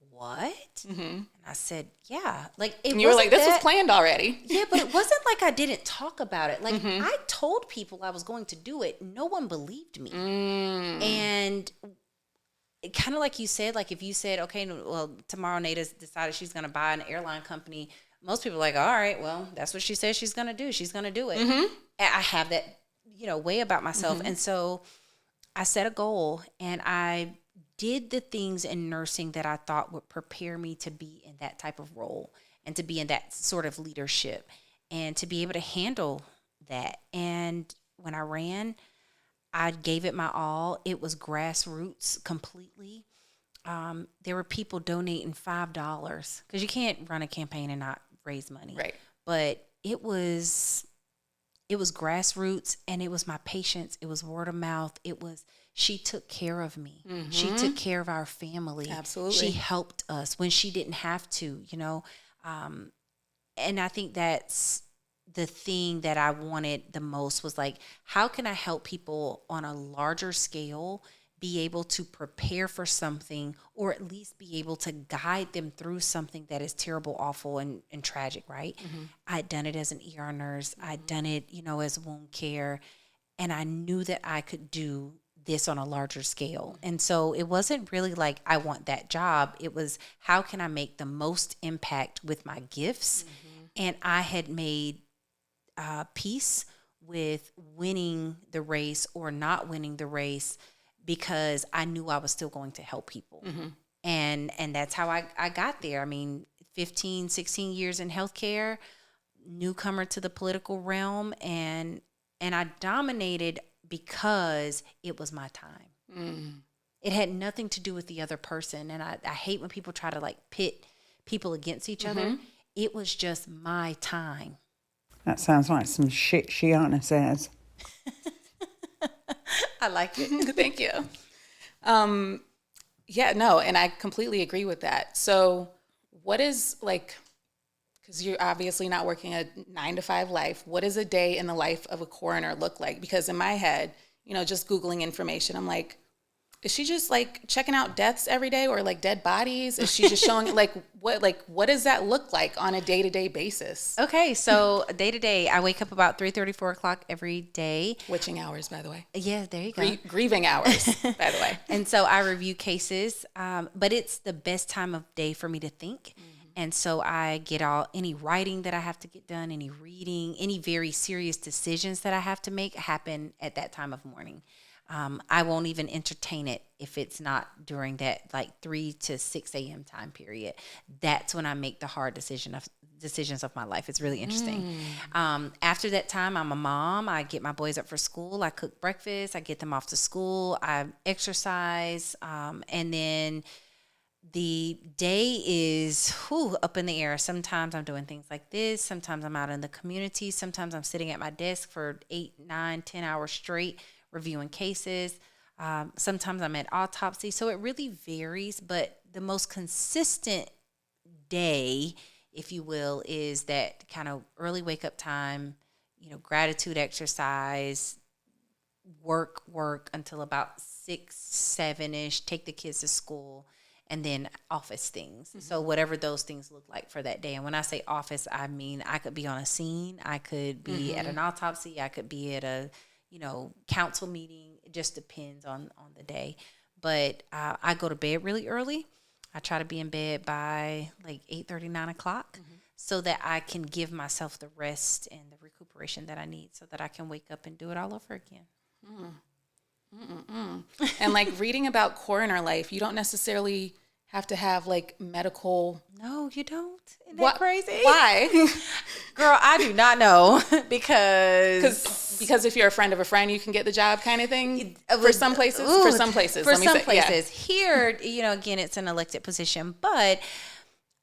what? And I said, yeah. Like, and you were like, this was planned already. Yeah, but it wasn't like I didn't talk about it. Like, I told people I was going to do it. No one believed me. And kind of like you said, like if you said, okay, well, tomorrow Naida's decided she's going to buy an airline company, most people are like, all right, well, that's what she says she's going to do. She's going to do it. And I have that, you know, way about myself. And so I set a goal, and I did the things in nursing that I thought would prepare me to be in that type of role and to be in that sort of leadership and to be able to handle that. And when I ran, I gave it my all. It was grassroots completely. There were people donating $5 because you can't run a campaign and not raise money. Right. But it was grassroots, and it was my patients. It was word of mouth. She took care of me. She took care of our family. Absolutely. She helped us when she didn't have to, you know. And I think that's the thing that I wanted the most was like, how can I help people on a larger scale be able to prepare for something, or at least be able to guide them through something that is terrible, awful, and tragic, right? I'd done it as an ER nurse. I'd done it, as wound care. And I knew that I could do this on a larger scale. And so it wasn't really like, I want that job. It was, how can I make the most impact with my gifts? And I had made peace with winning the race or not winning the race, because I knew I was still going to help people. And that's how I got there. I mean, 15, 16 years in healthcare, newcomer to the political realm, and I dominated because it was my time. It had nothing to do with the other person. And I hate when people try to like pit people against each other. It was just my time. That sounds like some shit Shiana says. I like it. Thank you. Yeah, no, and I completely agree with that. So what is like, because you're obviously not working a 9-to-5 life, what does a day in the life of a coroner look like? Because in my head, just Googling information, I'm like, is she just like checking out deaths every day, or like dead bodies? Is she just showing what does that look like on a day-to-day basis? Okay, so day to day, I wake up about 3:30, 4 o'clock every day. Witching hours, by the way. Yeah, there you go. Grieving hours, by the way. And so I review cases, but it's the best time of day for me to think. And so I get any writing that I have to get done, any reading, any very serious decisions that I have to make happen at that time of morning. I won't even entertain it if it's not during that like 3 to 6 a.m. time period. That's when I make the hard decisions of my life. It's really interesting. After that time, I'm a mom. I get my boys up for school. I cook breakfast. I get them off to school. I exercise. And then the day is up in the air. Sometimes I'm doing things like this. Sometimes I'm out in the community. Sometimes I'm sitting at my desk for 8, 9, 10 hours straight, reviewing cases. Sometimes I'm at autopsy. So it really varies, but the most consistent day, if you will, is that kind of early wake up time, gratitude exercise, work until about 6, 7-ish, take the kids to school, and then office things. So whatever those things look like for that day. And when I say office, I mean, I could be on a scene. I could be at an autopsy. I could be at a, council meeting. It just depends on the day. But I go to bed really early. I try to be in bed by like 8:30, 9 o'clock so that I can give myself the rest and the recuperation that I need so that I can wake up and do it all over again. And like reading about coroner life, you don't necessarily have to have like medical. No, you don't. Isn't that crazy? Why? Girl, I do not know because if you're a friend of a friend, you can get the job kind of thing for some places. For some places. Here, again, it's an elected position, but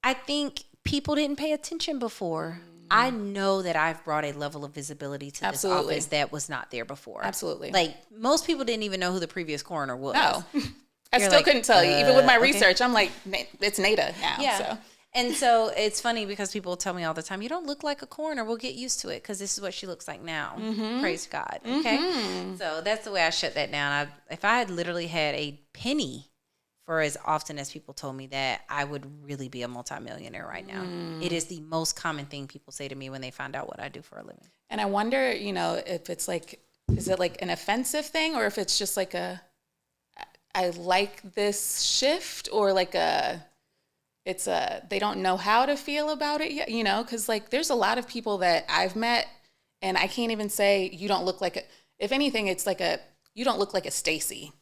I think people didn't pay attention before. I know that I've brought a level of visibility to this office that was not there before. Absolutely. Like, most people didn't even know who the previous coroner was. No. I still couldn't tell you. Even with my research, I'm like, it's Naida now. Yeah. So. And so it's funny because people tell me all the time, you don't look like a coroner. We'll get used to it because this is what she looks like now. Praise God. Okay. So that's the way I shut that down. If I had literally had a penny for as often as people told me that, I would really be a multimillionaire right now. It is the most common thing people say to me when they find out what I do for a living. And I wonder, if it's like, is it like an offensive thing, or if it's just like I like this shift, or like they don't know how to feel about it yet, because like there's a lot of people that I've met, and I can't even say you don't look like if anything, it's like you don't look like a Stacy.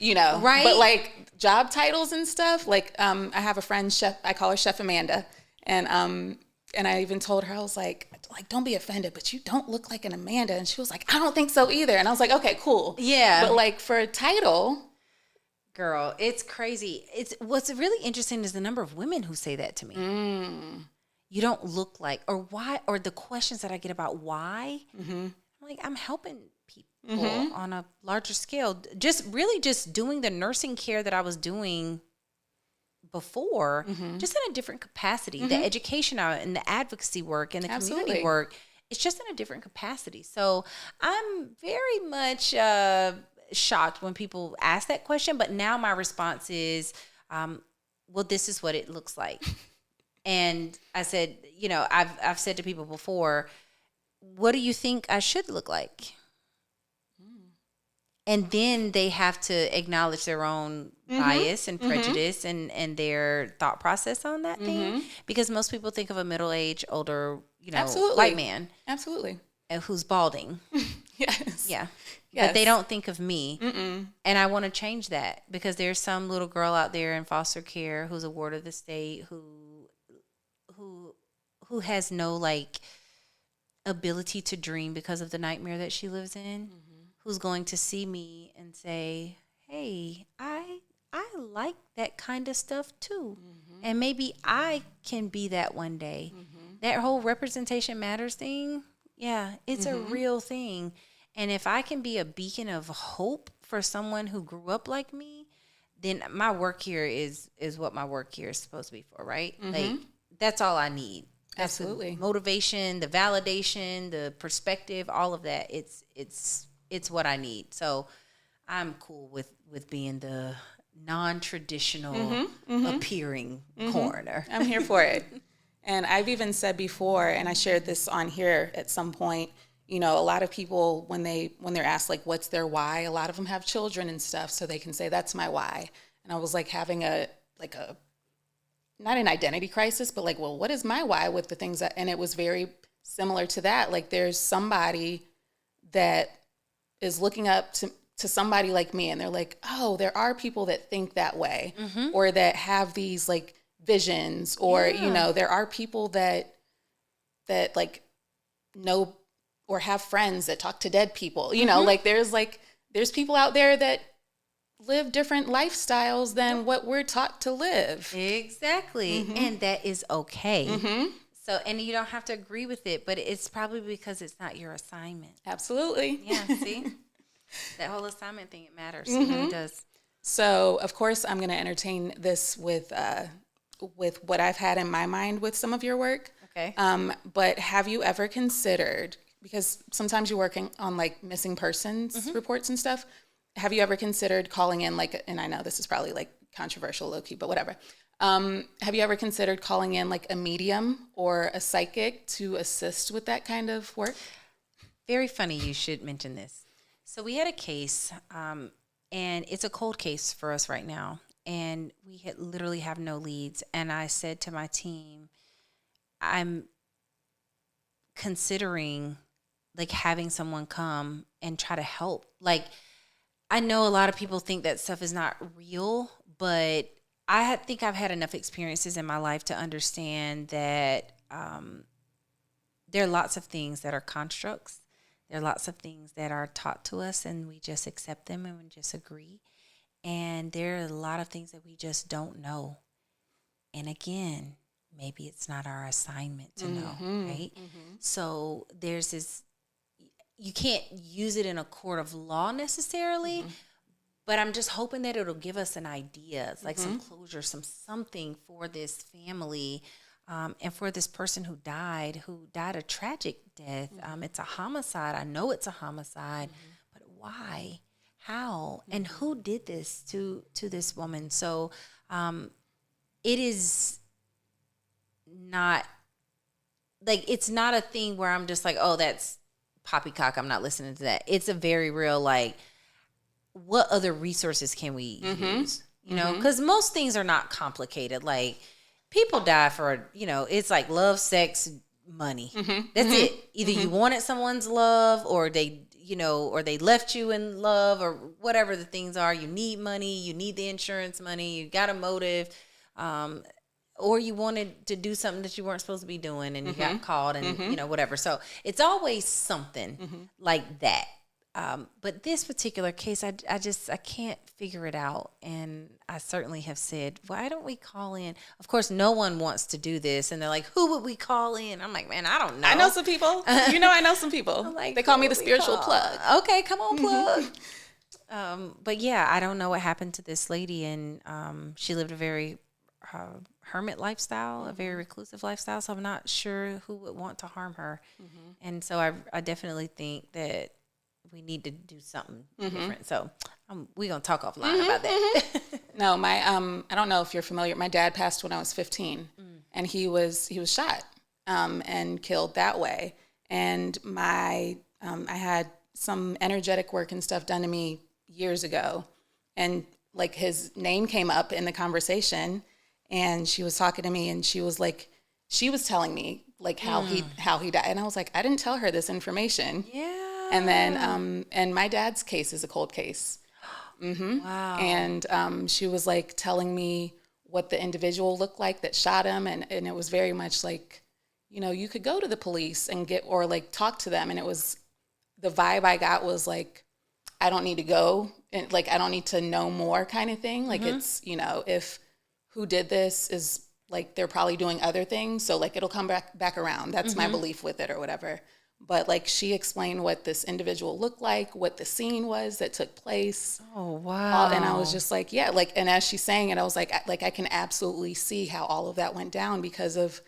Right. But like job titles and stuff, like, I have a friend, Chef, I call her Chef Amanda. And I even told her, I was like, don't be offended, but you don't look like an Amanda. And she was like, I don't think so either. And I was like, okay, cool. Yeah. But like for a title. Girl, it's crazy. What's really interesting is the number of women who say that to me. You don't look like, or why, or the questions that I get about why. I'm like, I'm helping people on a larger scale, just doing the nursing care that I was doing before, just in a different capacity. The education and the advocacy work and the community work, it's just in a different capacity. So I'm very much shocked when people ask that question, but now my response is, well, this is what it looks like. And I said, I've said to people before, what do you think I should look like? And then they have to acknowledge their own bias and prejudice and their thought process on that thing. Because most people think of a middle-aged, older, Absolutely. white man. Absolutely. Who's balding. Yes. Yeah. Yes. But they don't think of me. And I want to change that because there's some little girl out there in foster care who's a ward of the state who has no ability to dream because of the nightmare that she lives in, who's going to see me and say, hey, I like that kind of stuff too. And maybe I can be that one day. That whole representation matters thing, yeah, it's a real thing. And if I can be a beacon of hope for someone who grew up like me, then my work here is what my work here is supposed to be for, right? Like, that's all I need. That's Absolutely. the motivation, the validation, the perspective, all of that. It's what I need. So I'm cool with being the non-traditional appearing coroner. I'm here for it. And I've even said before, and I shared this on here at some point, a lot of people, when they're asked, like, what's their why, a lot of them have children and stuff, so they can say, that's my why. And I was like having a not an identity crisis, but well, what is my why with the things that, and it was very similar to that. Like, there's somebody that is looking up to somebody like me, and they're like, oh, there are people that think that way, or that have these visions, or, there are people that know or have friends that talk to dead people, there's people out there that live different lifestyles than what we're taught to live. Exactly. And that is okay. So, and you don't have to agree with it, but it's probably because it's not your assignment. Absolutely. Yeah, see? That whole assignment thing, it matters. It really does. So, of course, I'm going to entertain this with what I've had in my mind with some of your work. Okay. But have you ever considered, because sometimes you're working on missing persons reports and stuff, have you ever considered calling in and I know this is probably controversial, low-key, but whatever. Have you ever considered calling in a medium or a psychic to assist with that kind of work? Very funny you should mention this. So we had a case, and it's a cold case for us right now. And we literally have no leads. And I said to my team, I'm considering having someone come and try to help. I know a lot of people think that stuff is not real, but I think I've had enough experiences in my life to understand that there are lots of things that are constructs. There are lots of things that are taught to us, and we just accept them and we just agree. And there are a lot of things that we just don't know. And again, maybe it's not our assignment to know, right? So there's this, you can't use it in a court of law necessarily, but I'm just hoping that it'll give us an idea, some closure, something for this family, and for this person who died a tragic death. It's a homicide. I know it's a homicide, but why? How? And who did this to this woman? So it is not, it's not a thing where I'm just oh, that's poppycock, I'm not listening to that. It's a very real, what other resources can we use? Because most things are not complicated. People die for, it's love, sex, money. That's it. Either you wanted someone's love, or they, or they left you in love, or whatever the things are. You need money, you need the insurance money, you got a motive, or you wanted to do something that you weren't supposed to be doing and you got caught and, whatever. So it's always something like that. But this particular case, I can't figure it out. And I certainly have said, why don't we call in? Of course, no one wants to do this. And they're like, who would we call in? I'm like, man, I don't know. I know some people. I know some people. They call me the spiritual plug. Okay, come on, plug. But yeah, I don't know what happened to this lady. And she lived a very hermit lifestyle, a very reclusive lifestyle. So I'm not sure who would want to harm her. And so I definitely think that we need to do something different. So we're going to talk offline about that. No, my I don't know if you're familiar. My dad passed when I was 15, and he was shot and killed that way. And my I had some energetic work and stuff done to me years ago, and like his name came up in the conversation, and she was talking to me, and she was telling me like how he died, and I was like, I didn't tell her this information. Yeah. And then and my dad's case is a cold case. Wow. And she was like telling me what the individual looked like that shot him, and it was very much like, you know, you could go to the police and or like talk to them, and it was, the vibe I got was like, I don't need to go, and like I don't need to know more kind of thing. Like it's, you know, if who did this is like they're probably doing other things, so like it'll come back around. That's my belief with it or whatever. But like she explained what this individual looked like, what the scene was that took place. Oh, wow. And I was just like, yeah, like, and as she's saying it, I was like I can absolutely see how all of that went down because of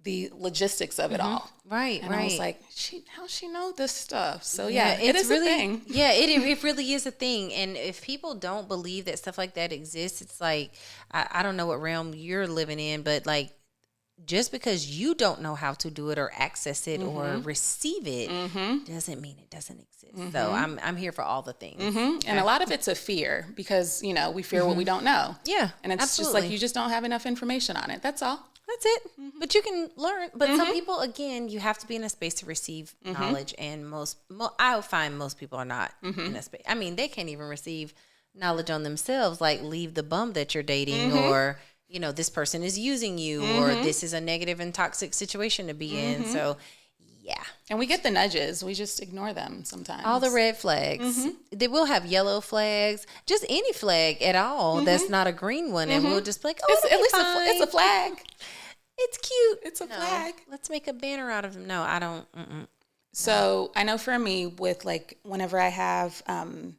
the logistics of it all. Right, and right. I was like, how she know this stuff? So Yeah, it is really, a thing. Yeah, it really is a thing. And if people don't believe that stuff like that exists, it's like, I don't know what realm you're living in, but like, just because you don't know how to do it or access it or receive it doesn't mean it doesn't exist. So I'm here for all the things. And a lot of it's a fear because, you know, we fear what we don't know. Yeah, And it's absolutely. just like you just don't have enough information on it. That's all. That's it. But you can learn. But some people, again, you have to be in a space to receive knowledge. And I find most people are not in a space. I mean, they can't even receive knowledge on themselves, like leave the bum that you're dating or, you know, this person is using you or this is a negative and toxic situation to be in. So, yeah. And we get the nudges. We just ignore them sometimes. All the red flags. They will have yellow flags, just any flag at all that's not a green one. And we'll just be like, oh, It's, at least it's a flag. It's cute. It's a flag. Let's make a banner out of them. No, I don't. So I know for me with like whenever I have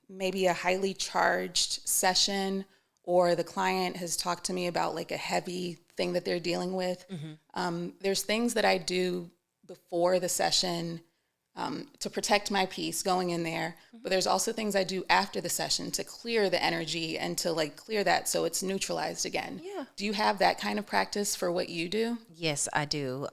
maybe a highly charged session or the client has talked to me about like a heavy thing that they're dealing with, there's things that I do before the session to protect my peace going in there. But there's also things I do after the session to clear the energy and to like clear that so it's neutralized again. Yeah. Do you have that kind of practice for what you do? Yes, I do.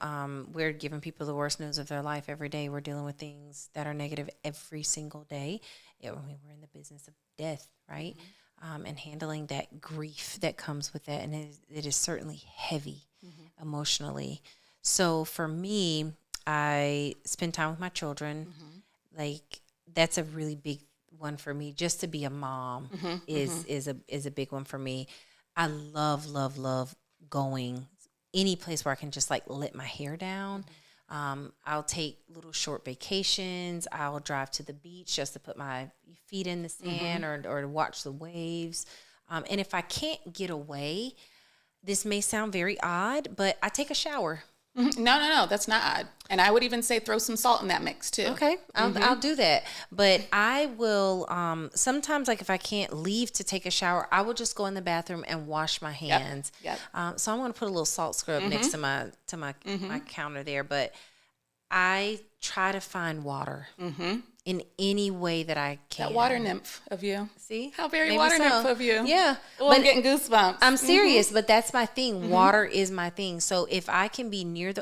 We're giving people the worst news of their life every day. We're dealing with things that are negative every single day. I mean, we're in the business of death, right? And handling that grief that comes with that. And it is certainly heavy emotionally. So for me, I spend time with my children. Like that's a really big one for me. Just to be a mom is a big one for me. I love going any place where I can just like let my hair down. I'll take little short vacations. I'll drive to the beach just to put my feet in the sand or to watch the waves. And if I can't get away, this may sound very odd, but I take a shower. No, that's not odd. And I would even say throw some salt in that mix too. Okay, I'll do that. But I will, sometimes like if I can't leave to take a shower, I will just go in the bathroom and wash my hands. Yep. So I'm going to put a little salt scrub next to my counter there. But I try to find water in any way that I can. That water nymph of you. See? How very Maybe water so. nymph of you. Yeah. Oh, I'm getting goosebumps. I'm serious, but that's my thing. Water is my thing. So if I can be near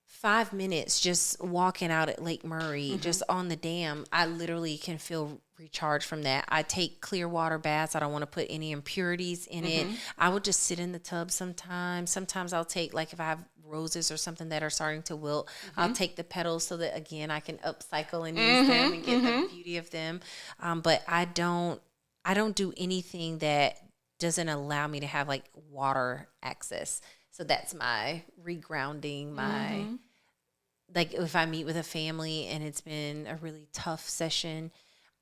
5 minutes just walking out at Lake Murray, just on the dam, I literally can feel recharged from that. I take clear water baths. I don't want to put any impurities in it. I would just sit in the tub sometimes. Sometimes I'll take, like if I have roses or something that are starting to wilt, I'll take the petals so that, again, I can upcycle and use them and get the beauty of them. But I don't do anything that doesn't allow me to have like water access. So that's my regrounding, my like if I meet with a family and it's been a really tough session,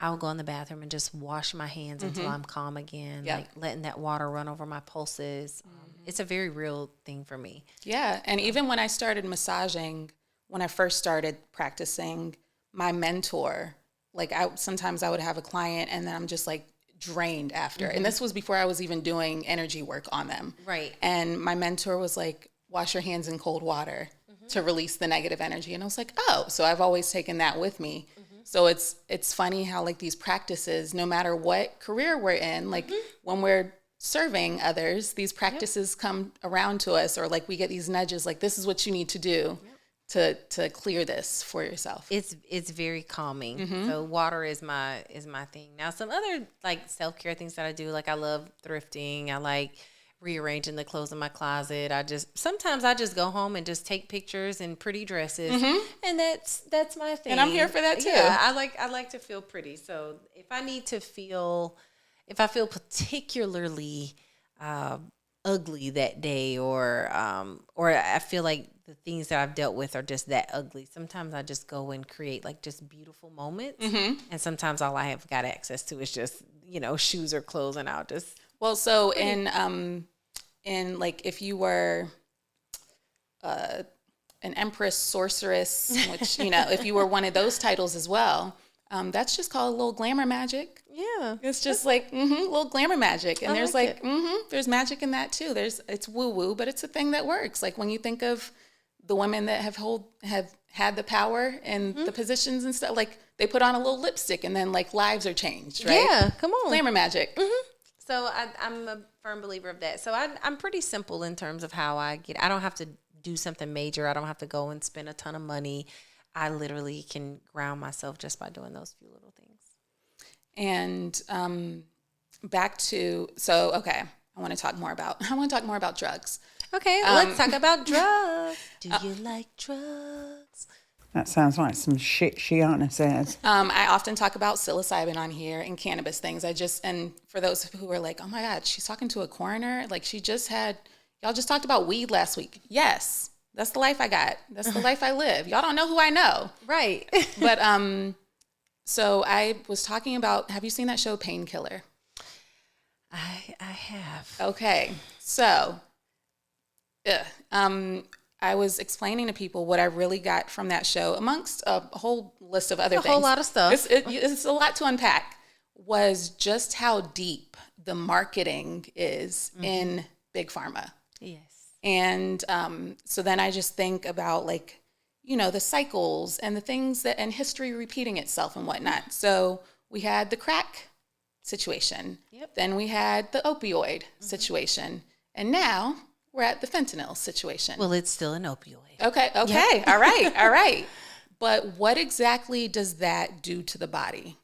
I'll go in the bathroom and just wash my hands until I'm calm again, like letting that water run over my pulses. It's a very real thing for me. Yeah. And even when I started massaging, when I first started practicing, my mentor, like sometimes I would have a client and then I'm just like drained after. And this was before I was even doing energy work on them. Right. And my mentor was like, wash your hands in cold water to release the negative energy. And I was like, oh, so I've always taken that with me. So it's funny how like these practices, no matter what career we're in, like when we're serving others, these practices come around to us, or like we get these nudges, like this is what you need to do to clear this for yourself. It's very calming. So water is my thing. Now some other like self-care things that I do, like I love thrifting. I like rearranging the clothes in my closet. Sometimes I just go home and just take pictures in pretty dresses, and that's my thing. And I'm here for that too. Yeah, I like to feel pretty. So if I feel particularly ugly that day, or I feel like the things that I've dealt with are just that ugly, sometimes I just go and create like just beautiful moments. And sometimes all I have got access to is just, shoes or clothes, and I'll just. Well, so in like if you were an empress sorceress, which, if you were one of those titles as well, that's just called a little glamour magic. Yeah. It's just like, little glamour magic. And there's there's magic in that too. It's woo woo, but it's a thing that works. Like when you think of the women that have had the power and the positions and stuff, like they put on a little lipstick and then like lives are changed, right? Yeah, come on. Glamour magic. So I'm a firm believer of that. So I'm pretty simple in terms of how I don't have to do something major. I don't have to go and spend a ton of money. I literally can ground myself just by doing those few little things. And okay, I want to talk more about drugs. Okay, let's talk about drugs. Do you like drugs? That sounds like some shit Shiana says. I often talk about psilocybin on here and cannabis things. And for those who are like, oh my God, she's talking to a coroner. Like y'all just talked about weed last week. Yes, that's the life I got. That's the life I live. Y'all don't know who I know. Right. But so I was talking about, have you seen that show Painkiller? I have. Okay. So, I was explaining to people what I really got from that show, amongst a whole list of other things. A whole lot of stuff. It's a lot to unpack. Was just how deep the marketing is in big pharma. Yes. And so then I just think about like, the cycles and the things and history repeating itself and whatnot. So we had the crack situation. Yep. Then we had the opioid situation. And now we're at the fentanyl situation. Well, it's still an opioid. Okay. Yep. All right. But what exactly does that do to the body?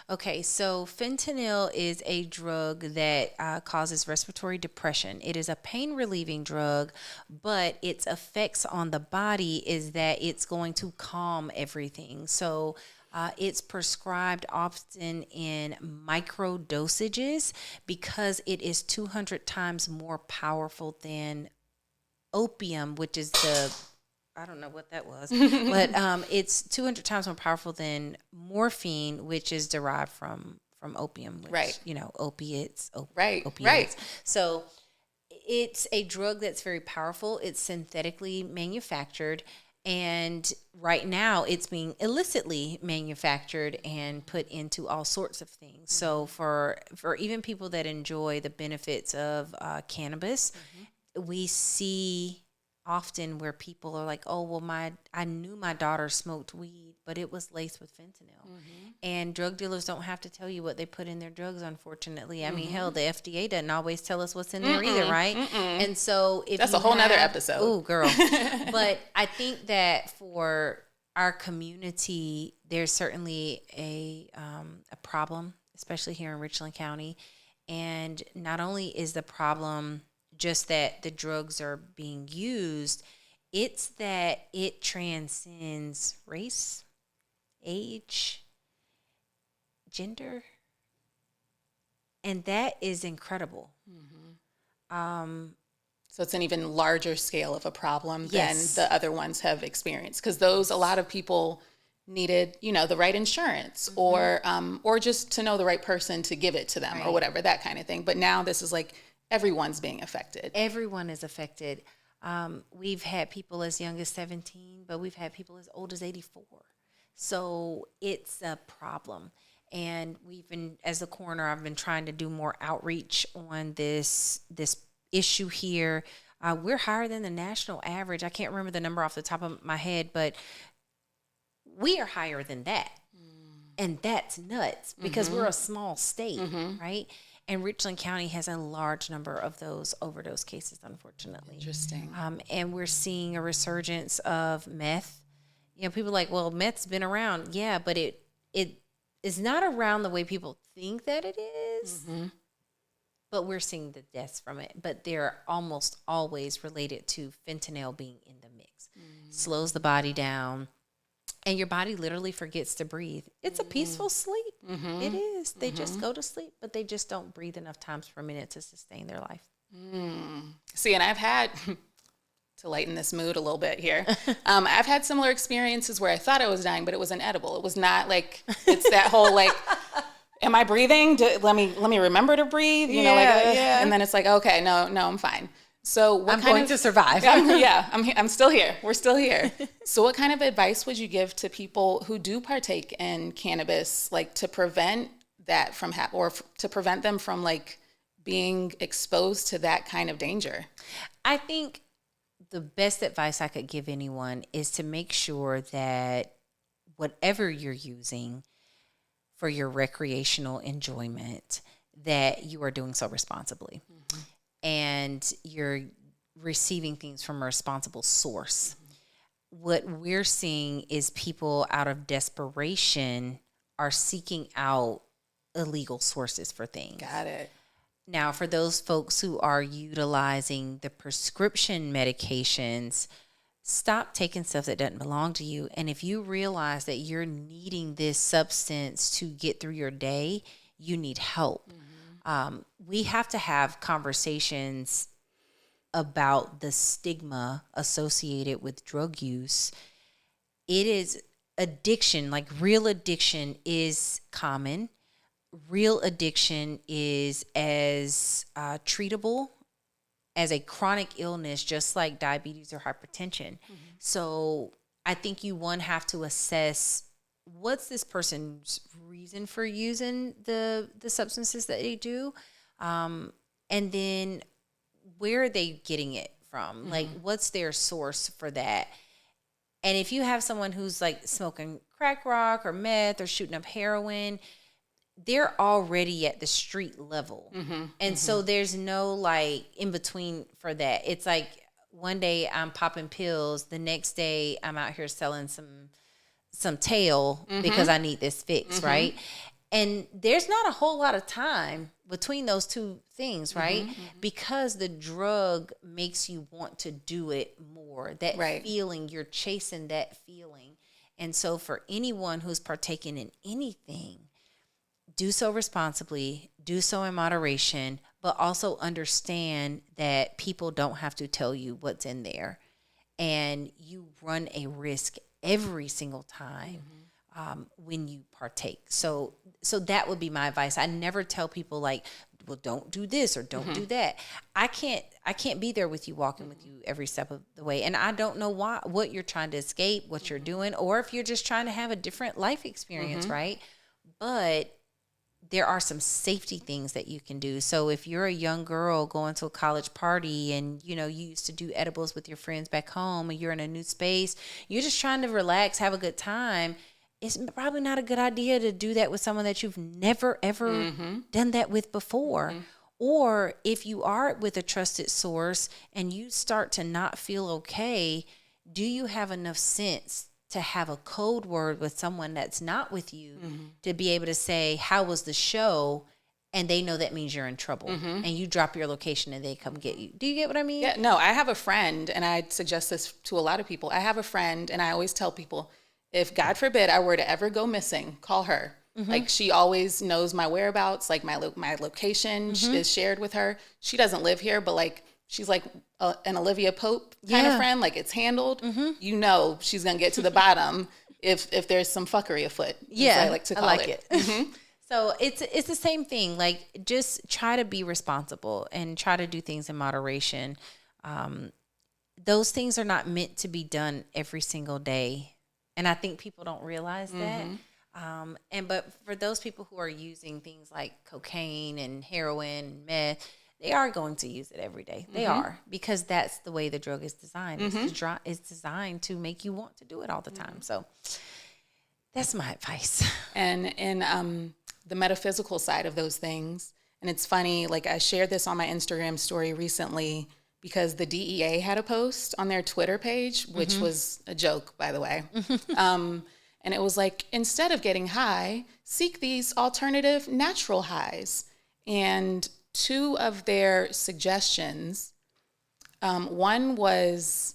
Okay, so fentanyl is a drug that causes respiratory depression. It is a pain-relieving drug, but its effects on the body is that it's going to calm everything. So it's prescribed often in micro dosages because it is 200 times more powerful than opium, which is I don't know what that was, but it's 200 times more powerful than morphine, which is derived from opium, which, right? Opiates, opioids. Right. So it's a drug that's very powerful. It's synthetically manufactured, and right now it's being illicitly manufactured and put into all sorts of things. So for even people that enjoy the benefits of cannabis, we see often where people are like, oh, well, I knew my daughter smoked weed, but it was laced with fentanyl. And drug dealers don't have to tell you what they put in their drugs, unfortunately. I mean, hell, the FDA doesn't always tell us what's in there either, right? And so that's a whole nother episode. Oh, girl. But I think that for our community, there's certainly a problem, especially here in Richland County. And not only is the problem just that the drugs are being used, it's that it transcends race, age, gender, and that is incredible. So it's an even larger scale of a problem Yes. than the other ones have experienced, because a lot of people needed, the right insurance or just to know the right person to give it to them or whatever, that kind of thing. But now this is like everyone's being affected. Everyone is affected. We've had people as young as 17, but we've had people as old as 84. So it's a problem. And as the coroner, I've been trying to do more outreach on this issue here. We're higher than the national average. I can't remember the number off the top of my head, but we are higher than that. And that's nuts because we're a small state, right? And Richland County has a large number of those overdose cases, unfortunately. Interesting. And we're seeing a resurgence of meth. You know, people are like, well, meth's been around. Yeah, but it is not around the way people think that it is. But we're seeing the deaths from it. But they're almost always related to fentanyl being in the mix. Slows the body down. And your body literally forgets to breathe. It's a peaceful sleep. It is. They just go to sleep, but they just don't breathe enough times per minute to sustain their life. See, and I've had, to lighten this mood a little bit here, I've had similar experiences where I thought I was dying, but it was inedible. It was not like, it's that whole like, am I breathing? Let me remember to breathe. You know, like, and then it's like, okay, no, I'm fine. So what I'm going to survive. I'm still here. We're still here. So what kind of advice would you give to people who do partake in cannabis, like to prevent that from to prevent them from like being exposed to that kind of danger? I think the best advice I could give anyone is to make sure that whatever you're using for your recreational enjoyment, that you are doing so responsibly. And you're receiving things from a responsible source. What we're seeing is people out of desperation are seeking out illegal sources for things. Got it. Now, for those folks who are utilizing the prescription medications, stop taking stuff that doesn't belong to you. And if you realize that you're needing this substance to get through your day, you need help. We have to have conversations about the stigma associated with drug use. It is addiction, like real addiction is common. Real addiction is as treatable as a chronic illness, just like diabetes or hypertension. So I think you, have to assess what's this person's reason for using the substances that they do, and then where are they getting it from? Like, what's their source for that? And if you have someone who's like smoking crack rock or meth or shooting up heroin, they're already at the street level. And so there's no like in between for that. It's like one day I'm popping pills, the next day I'm out here selling some tail because I need this fix, right? And there's not a whole lot of time between those two things, right? Because the drug makes you want to do it more. That feeling, you're chasing that feeling. And so for anyone who's partaking in anything, do so responsibly, do so in moderation, but also understand that people don't have to tell you what's in there. And you run a risk every single time when you partake. So that would be my advice. I never tell people like, well, don't do this or don't do that. I can't be there with you, walking with you every step of the way. And I don't know what you're trying to escape, what you're doing, or if you're just trying to have a different life experience, right? But there are some safety things that you can do. So if you're a young girl going to a college party and, you used to do edibles with your friends back home and you're in a new space, you're just trying to relax, have a good time, it's probably not a good idea to do that with someone that you've never, ever done that with before. Or if you are with a trusted source and you start to not feel okay, do you have enough sense to have a code word with someone that's not with you to be able to say, how was the show? And they know that means you're in trouble and you drop your location and they come get you. Do you get what I mean? Yeah, no, I have a friend, and I suggest this to a lot of people. I have a friend, and I always tell people, if God forbid I were to ever go missing, call her. Like, she always knows my whereabouts, like my location is shared with her. She doesn't live here, but like, she's like an Olivia Pope kind of friend. Like, it's handled. She's going to get to the bottom if there's some fuckery afoot. Yeah, I like to call it. So it's the same thing. Like, just try to be responsible and try to do things in moderation. Those things are not meant to be done every single day. And I think people don't realize that. But for those people who are using things like cocaine and heroin and meth, they are going to use it every day. They are, because that's the way the drug is designed. It's designed to make you want to do it all the time. So That's my advice. And in the metaphysical side of those things, and it's funny, like I shared this on my Instagram story recently because the DEA had a post on their Twitter page, which was a joke, by the way. And it was like, instead of getting high, seek these alternative natural highs. And two of their suggestions, one was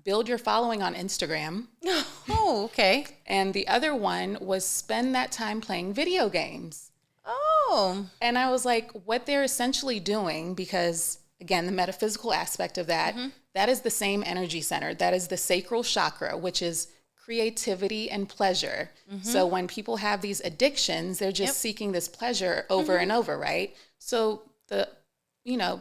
build your following on Instagram. Oh, okay. And the other one was spend that time playing video games. Oh. And I was like, what they're essentially doing, because again, the metaphysical aspect of that, that is the same energy center. That is the sacral chakra, which is creativity and pleasure. So when people have these addictions, they're just seeking this pleasure over and over, right? So the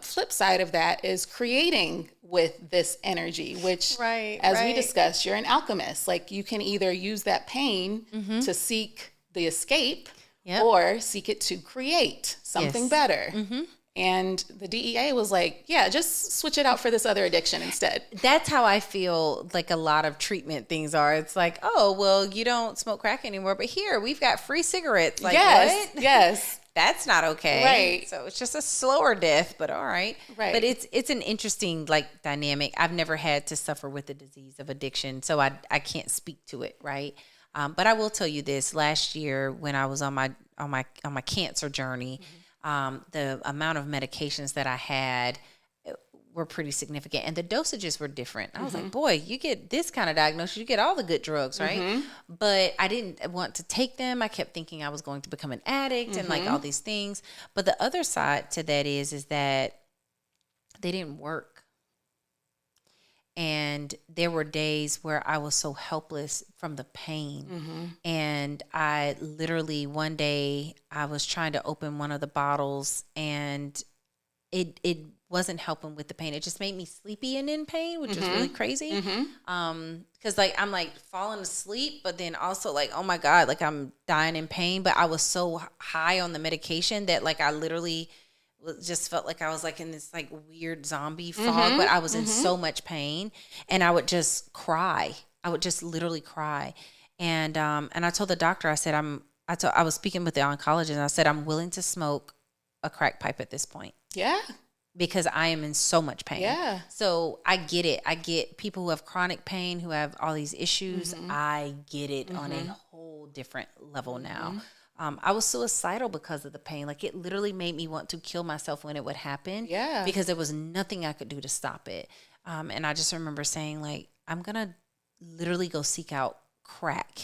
flip side of that is creating with this energy, which as we discussed, you're an alchemist. Like you can either use that pain to seek the escape or seek it to create something better. And the DEA was like, yeah, just switch it out for this other addiction instead. That's how I feel like a lot of treatment things are. It's like, oh, well, you don't smoke crack anymore, but here we've got free cigarettes. Like, what? Yes. That's not okay. Right. So it's just a slower death, but all right. Right. But it's an interesting like dynamic. I've never had to suffer with the disease of addiction, so I can't speak to it, right? But I will tell you this: last year when I was on my cancer journey, the amount of medications that I had were pretty significant, and the dosages were different. I was like, boy, you get this kind of diagnosis, you get all the good drugs, right? But I didn't want to take them. I kept thinking I was going to become an addict and like all these things. But the other side to that is that they didn't work. And there were days where I was so helpless from the pain. And I literally, one day I was trying to open one of the bottles and it wasn't helping with the pain. It just made me sleepy and in pain, which was really crazy. Cause like, I'm like falling asleep, but then also like, oh my God, like I'm dying in pain, but I was so high on the medication that like, I literally just felt like I was like in this like weird zombie fog, but I was in so much pain and I would just cry. I would just literally cry. And I told the doctor, I said, I was speaking with the oncologist and I said, I'm willing to smoke a crack pipe at this point. Yeah. Because I am in so much pain. Yeah. So I get it. I get people who have chronic pain, who have all these issues. I get it on a whole different level now. I was suicidal because of the pain. Like it literally made me want to kill myself when it would happen. Yeah. Because there was nothing I could do to stop it. And I just remember saying like, I'm going to literally go seek out crack.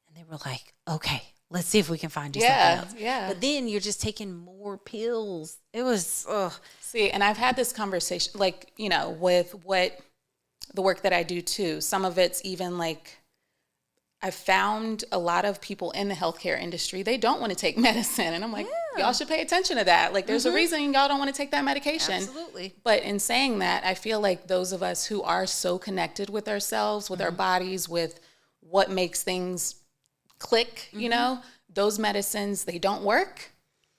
And they were like, okay, let's see if we can find you something else. Yeah. But then you're just taking more pills. It was, ugh. See, and I've had this conversation, like, with what the work that I do too. Some of it's even like, I've found a lot of people in the healthcare industry, they don't want to take medicine. And I'm like, y'all should pay attention to that. Like, there's a reason y'all don't want to take that medication. Absolutely. But in saying that, I feel like those of us who are so connected with ourselves, with our bodies, with what makes things click, those medicines, they don't work.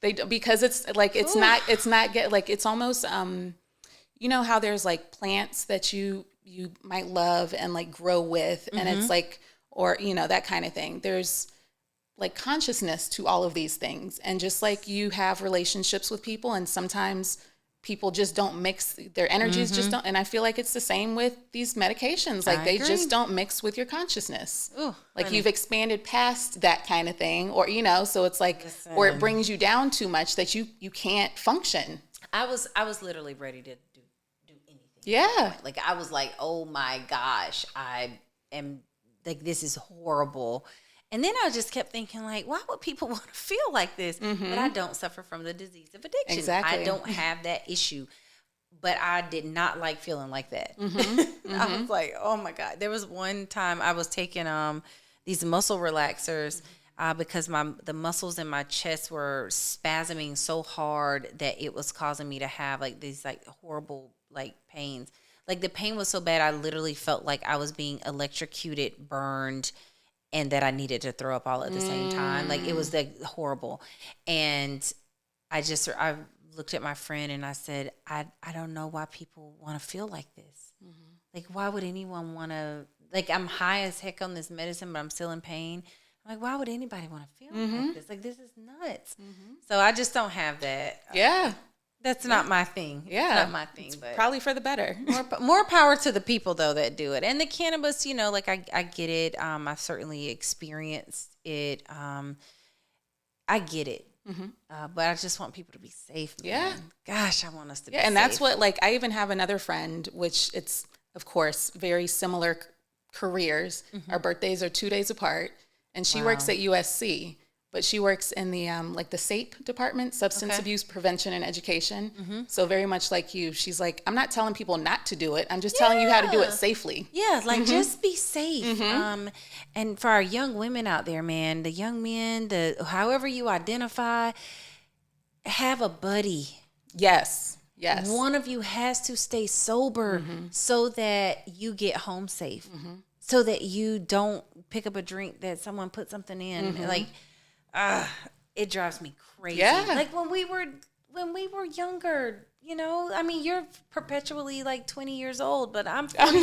Because it's like, it's it's almost, how there's like plants that you might love and like grow with, and it's like, or, that kind of thing. There's like consciousness to all of these things. And just like you have relationships with people and sometimes people just don't mix, their energies just don't. And I feel like it's the same with these medications. Like they just don't mix with your consciousness. Ooh, like you've expanded past that kind of thing, or, so it's like, or it brings you down too much that you can't function. I was literally ready to do anything. Yeah. Like I was like, oh my gosh, I am like, this is horrible. And then I just kept thinking, like, why would people want to feel like this? But I don't suffer from the disease of addiction. Exactly. I don't have that issue. But I did not like feeling like that. I was like, oh my God. There was one time I was taking these muscle relaxers because the muscles in my chest were spasming so hard that it was causing me to have like these like horrible like pains. Like the pain was so bad, I literally felt like I was being electrocuted, burned, and that I needed to throw up all at the same time. Like it was like horrible. And I looked at my friend and I said, I don't know why people want to feel like this. Like, why would anyone want to like I'm high as heck on this medicine, but I'm still in pain. I'm like, why would anybody want to feel like this? Like, this is nuts. So I just don't have that. Yeah. That's not my thing. Yeah. It's not my thing, It's but probably for the better. more power to the people though that do it. And the cannabis, you know, like I get it. I've certainly experienced it. I get it. But I just want people to be safe. Man. Yeah. Gosh, I want us to be Yeah, and safe. that's what, like, I even have another friend, which it's, of course, very similar careers. Our birthdays are 2 days apart, and she works at USC, but she works in the, like, the SAPE department, Substance Abuse Prevention and Education. So very much like you, she's like, I'm not telling people not to do it. I'm just telling you how to do it safely. Yeah, like just be safe. And for our young women out there, man, the young men, however you identify, have a buddy. Yes. Yes. One of you has to stay sober so that you get home safe. So that you don't pick up a drink that someone put something in. Like, it drives me crazy. Yeah. Like when we were younger, you know, I mean, you're perpetually like 20 years old, but I'm 42.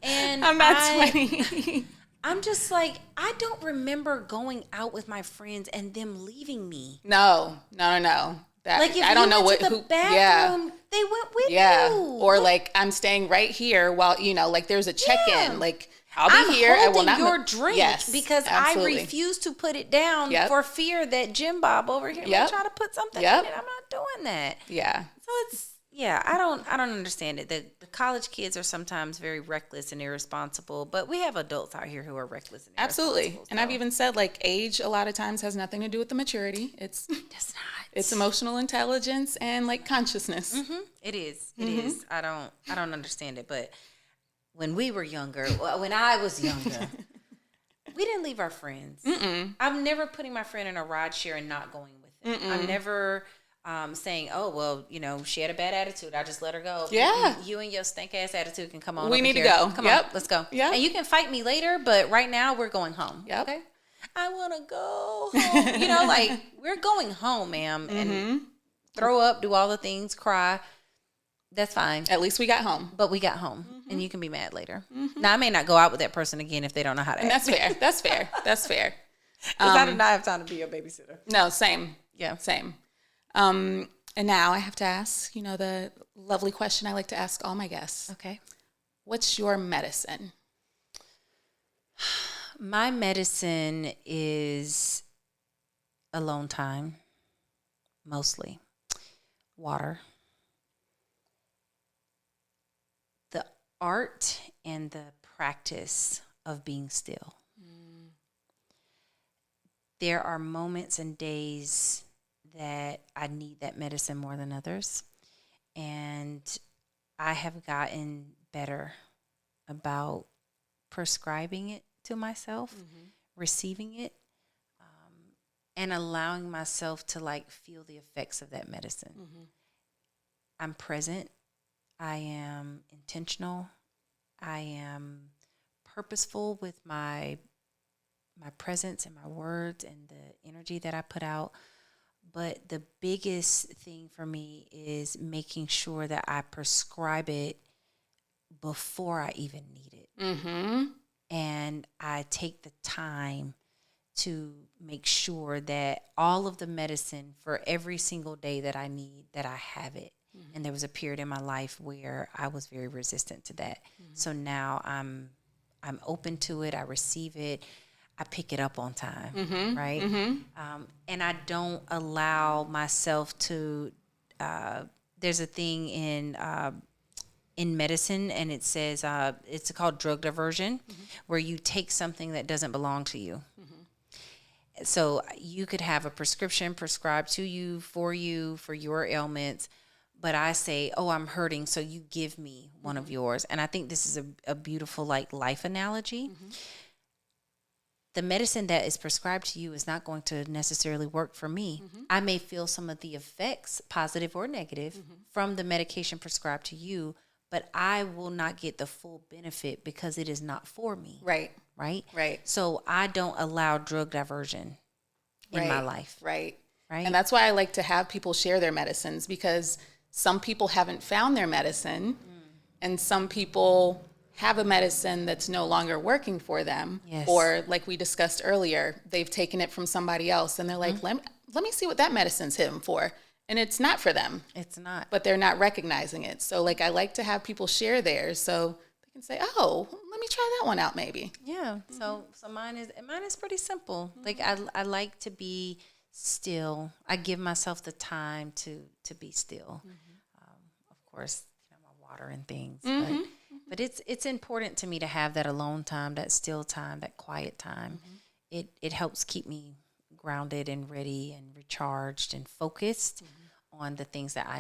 And I'm not 20. I'm just like, I don't remember going out with my friends and them leaving me. No. That, Like if I don't you know went to the bathroom, they went with you. Or like I'm staying right here while, you know, like there's a check-in. Like I'll be I'm here. I will holding not your drink because absolutely. I refuse to put it down for fear that Jim Bob over here may try to put something in it. I'm not doing that. Yeah. So it's I don't understand it. The college kids are sometimes very reckless and irresponsible, but we have adults out here who are reckless and irresponsible. Absolutely. And I've even said like age a lot of times has nothing to do with the maturity. It's not. It's emotional intelligence and like consciousness. It is. It is. I don't understand it, but when we were younger, when I was younger, we didn't leave our friends. I'm never putting my friend in a ride share and not going with them. I'm never saying, oh, well, you know, she had a bad attitude. I just let her go. Yeah. You and your stank ass attitude can come on. We need here. to go. Come on, let's go. Yeah. And you can fight me later, but right now we're going home. Yep. Okay. I want to go home. You know, like we're going home, ma'am, and throw up, do all the things, cry. That's fine. At least we got home. But we got home, and you can be mad later. Now, I may not go out with that person again if they don't know how to act. That's fair. That's fair. That's fair. Because I do not have time to be your babysitter. No, same. Yeah. Same. And now I have to ask, you know, the lovely question I like to ask all my guests. Okay. What's your medicine? My medicine is alone time, mostly. Water. The art and the practice of being still. There are moments and days that I need that medicine more than others. And I have gotten better about prescribing it to myself, receiving it, and allowing myself to like feel the effects of that medicine. I'm present. I am intentional. I am purposeful with my presence and my words and the energy that I put out. But the biggest thing for me is making sure that I prescribe it before I even need it. And I take the time to make sure that all of the medicine for every single day that I need, that I have it. And there was a period in my life where I was very resistant to that. So now I'm open to it. I receive it. I pick it up on time, right? And I don't allow myself to. There's a thing in medicine, and it says it's called drug diversion, where you take something that doesn't belong to you. So you could have a prescription prescribed to you for your ailments, but I say, oh, I'm hurting, so you give me one of yours. And I think this is a beautiful like life analogy. The medicine that is prescribed to you is not going to necessarily work for me. I may feel some of the effects, positive or negative, from the medication prescribed to you, but I will not get the full benefit because it is not for me. Right. So I don't allow drug diversion in my life. Right. And that's why I like to have people share their medicines, because some people haven't found their medicine and some people have a medicine that's no longer working for them, Yes. or like we discussed earlier, they've taken it from somebody else and they're like, let me see what that medicine's hitting for. And it's not for them, It's not. but they're not recognizing it. So like, I like to have people share theirs so they can say, oh, let me try that one out maybe. Yeah. So mine is pretty simple. Like I like to be still. I give myself the time to be still. Of course, my water and things. But it's important to me to have that alone time, that still time, that quiet time. It helps keep me grounded and ready and recharged and focused on the things that I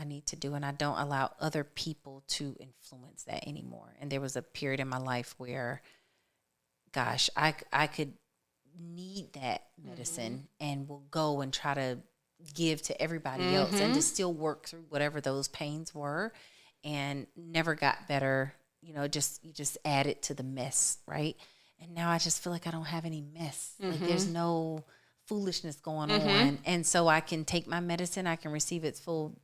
need to do, and I don't allow other people to influence that anymore. And there was a period in my life where, gosh, I could need that medicine and will go and try to give to everybody else and to still work through whatever those pains were, and never got better. You just add it to the mess, right? And now I just feel like I don't have any mess. Like there's no foolishness going on. And so I can take my medicine, I can receive its full,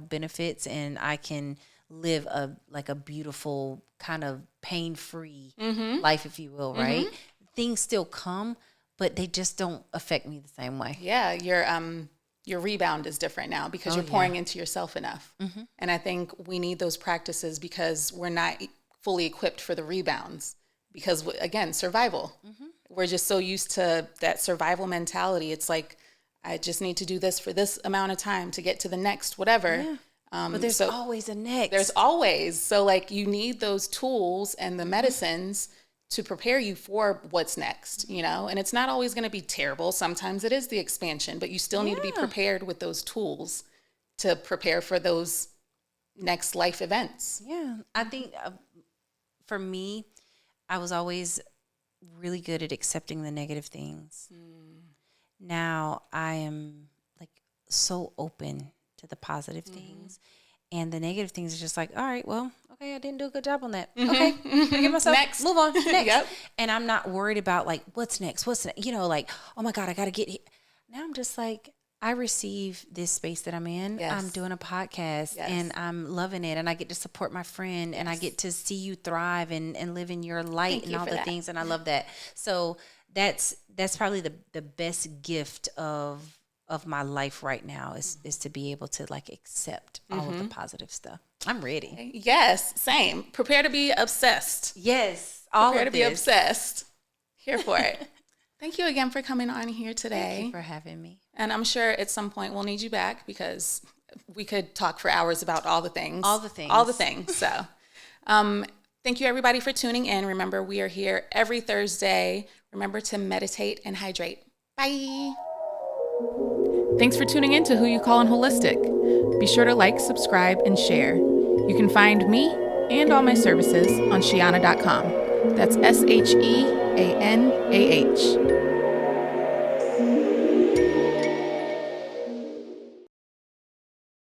benefits, and I can live a beautiful kind of pain-free life, if you will, right? Things still come, but they just don't affect me the same way. Yeah, your rebound is different now because you're pouring into yourself enough. And I think we need those practices because we're not fully equipped for the rebounds because, again, survival. We're just so used to that survival mentality. It's like, I just need to do this for this amount of time to get to the next whatever. Yeah. But there's always a next. There's always. So, like, you need those tools and the medicines to prepare you for what's next, and it's not always going to be terrible. Sometimes it is the expansion, but you still need to be prepared with those tools to prepare for those next life events. Yeah. I think for me, I was always really good at accepting the negative things. Now I am like so open to the positive things. And the negative things are just like, all right, well, okay, I didn't do a good job on that. Okay, forgive myself. Next. Move on. Next. Yep. And I'm not worried about like, what's next? Like, oh my God, I got to get here. Now I'm just like, I receive this space that I'm in. Yes. I'm doing a podcast and I'm loving it. And I get to support my friend and I get to see you thrive and live in your light. Thank and you all for the that. things. And I love that. So that's probably the best gift of my life right now is to be able to like accept all of the positive stuff. I'm ready. Yes, same. Prepare to be obsessed. Yes. All Prepare of to be this. obsessed. Here for it. Thank you again for coming on here today. Thank you for having me. And I'm sure at some point we'll need you back because we could talk for hours about all the things. All the things. All the things. So thank you everybody for tuning in. Remember, we are here every Thursday. Remember to meditate and hydrate. Bye. Thanks for tuning in to Who You Call in Holistic. Be sure to like, subscribe, and share. You can find me and all my services on Sheanah.com. That's SHEANAH.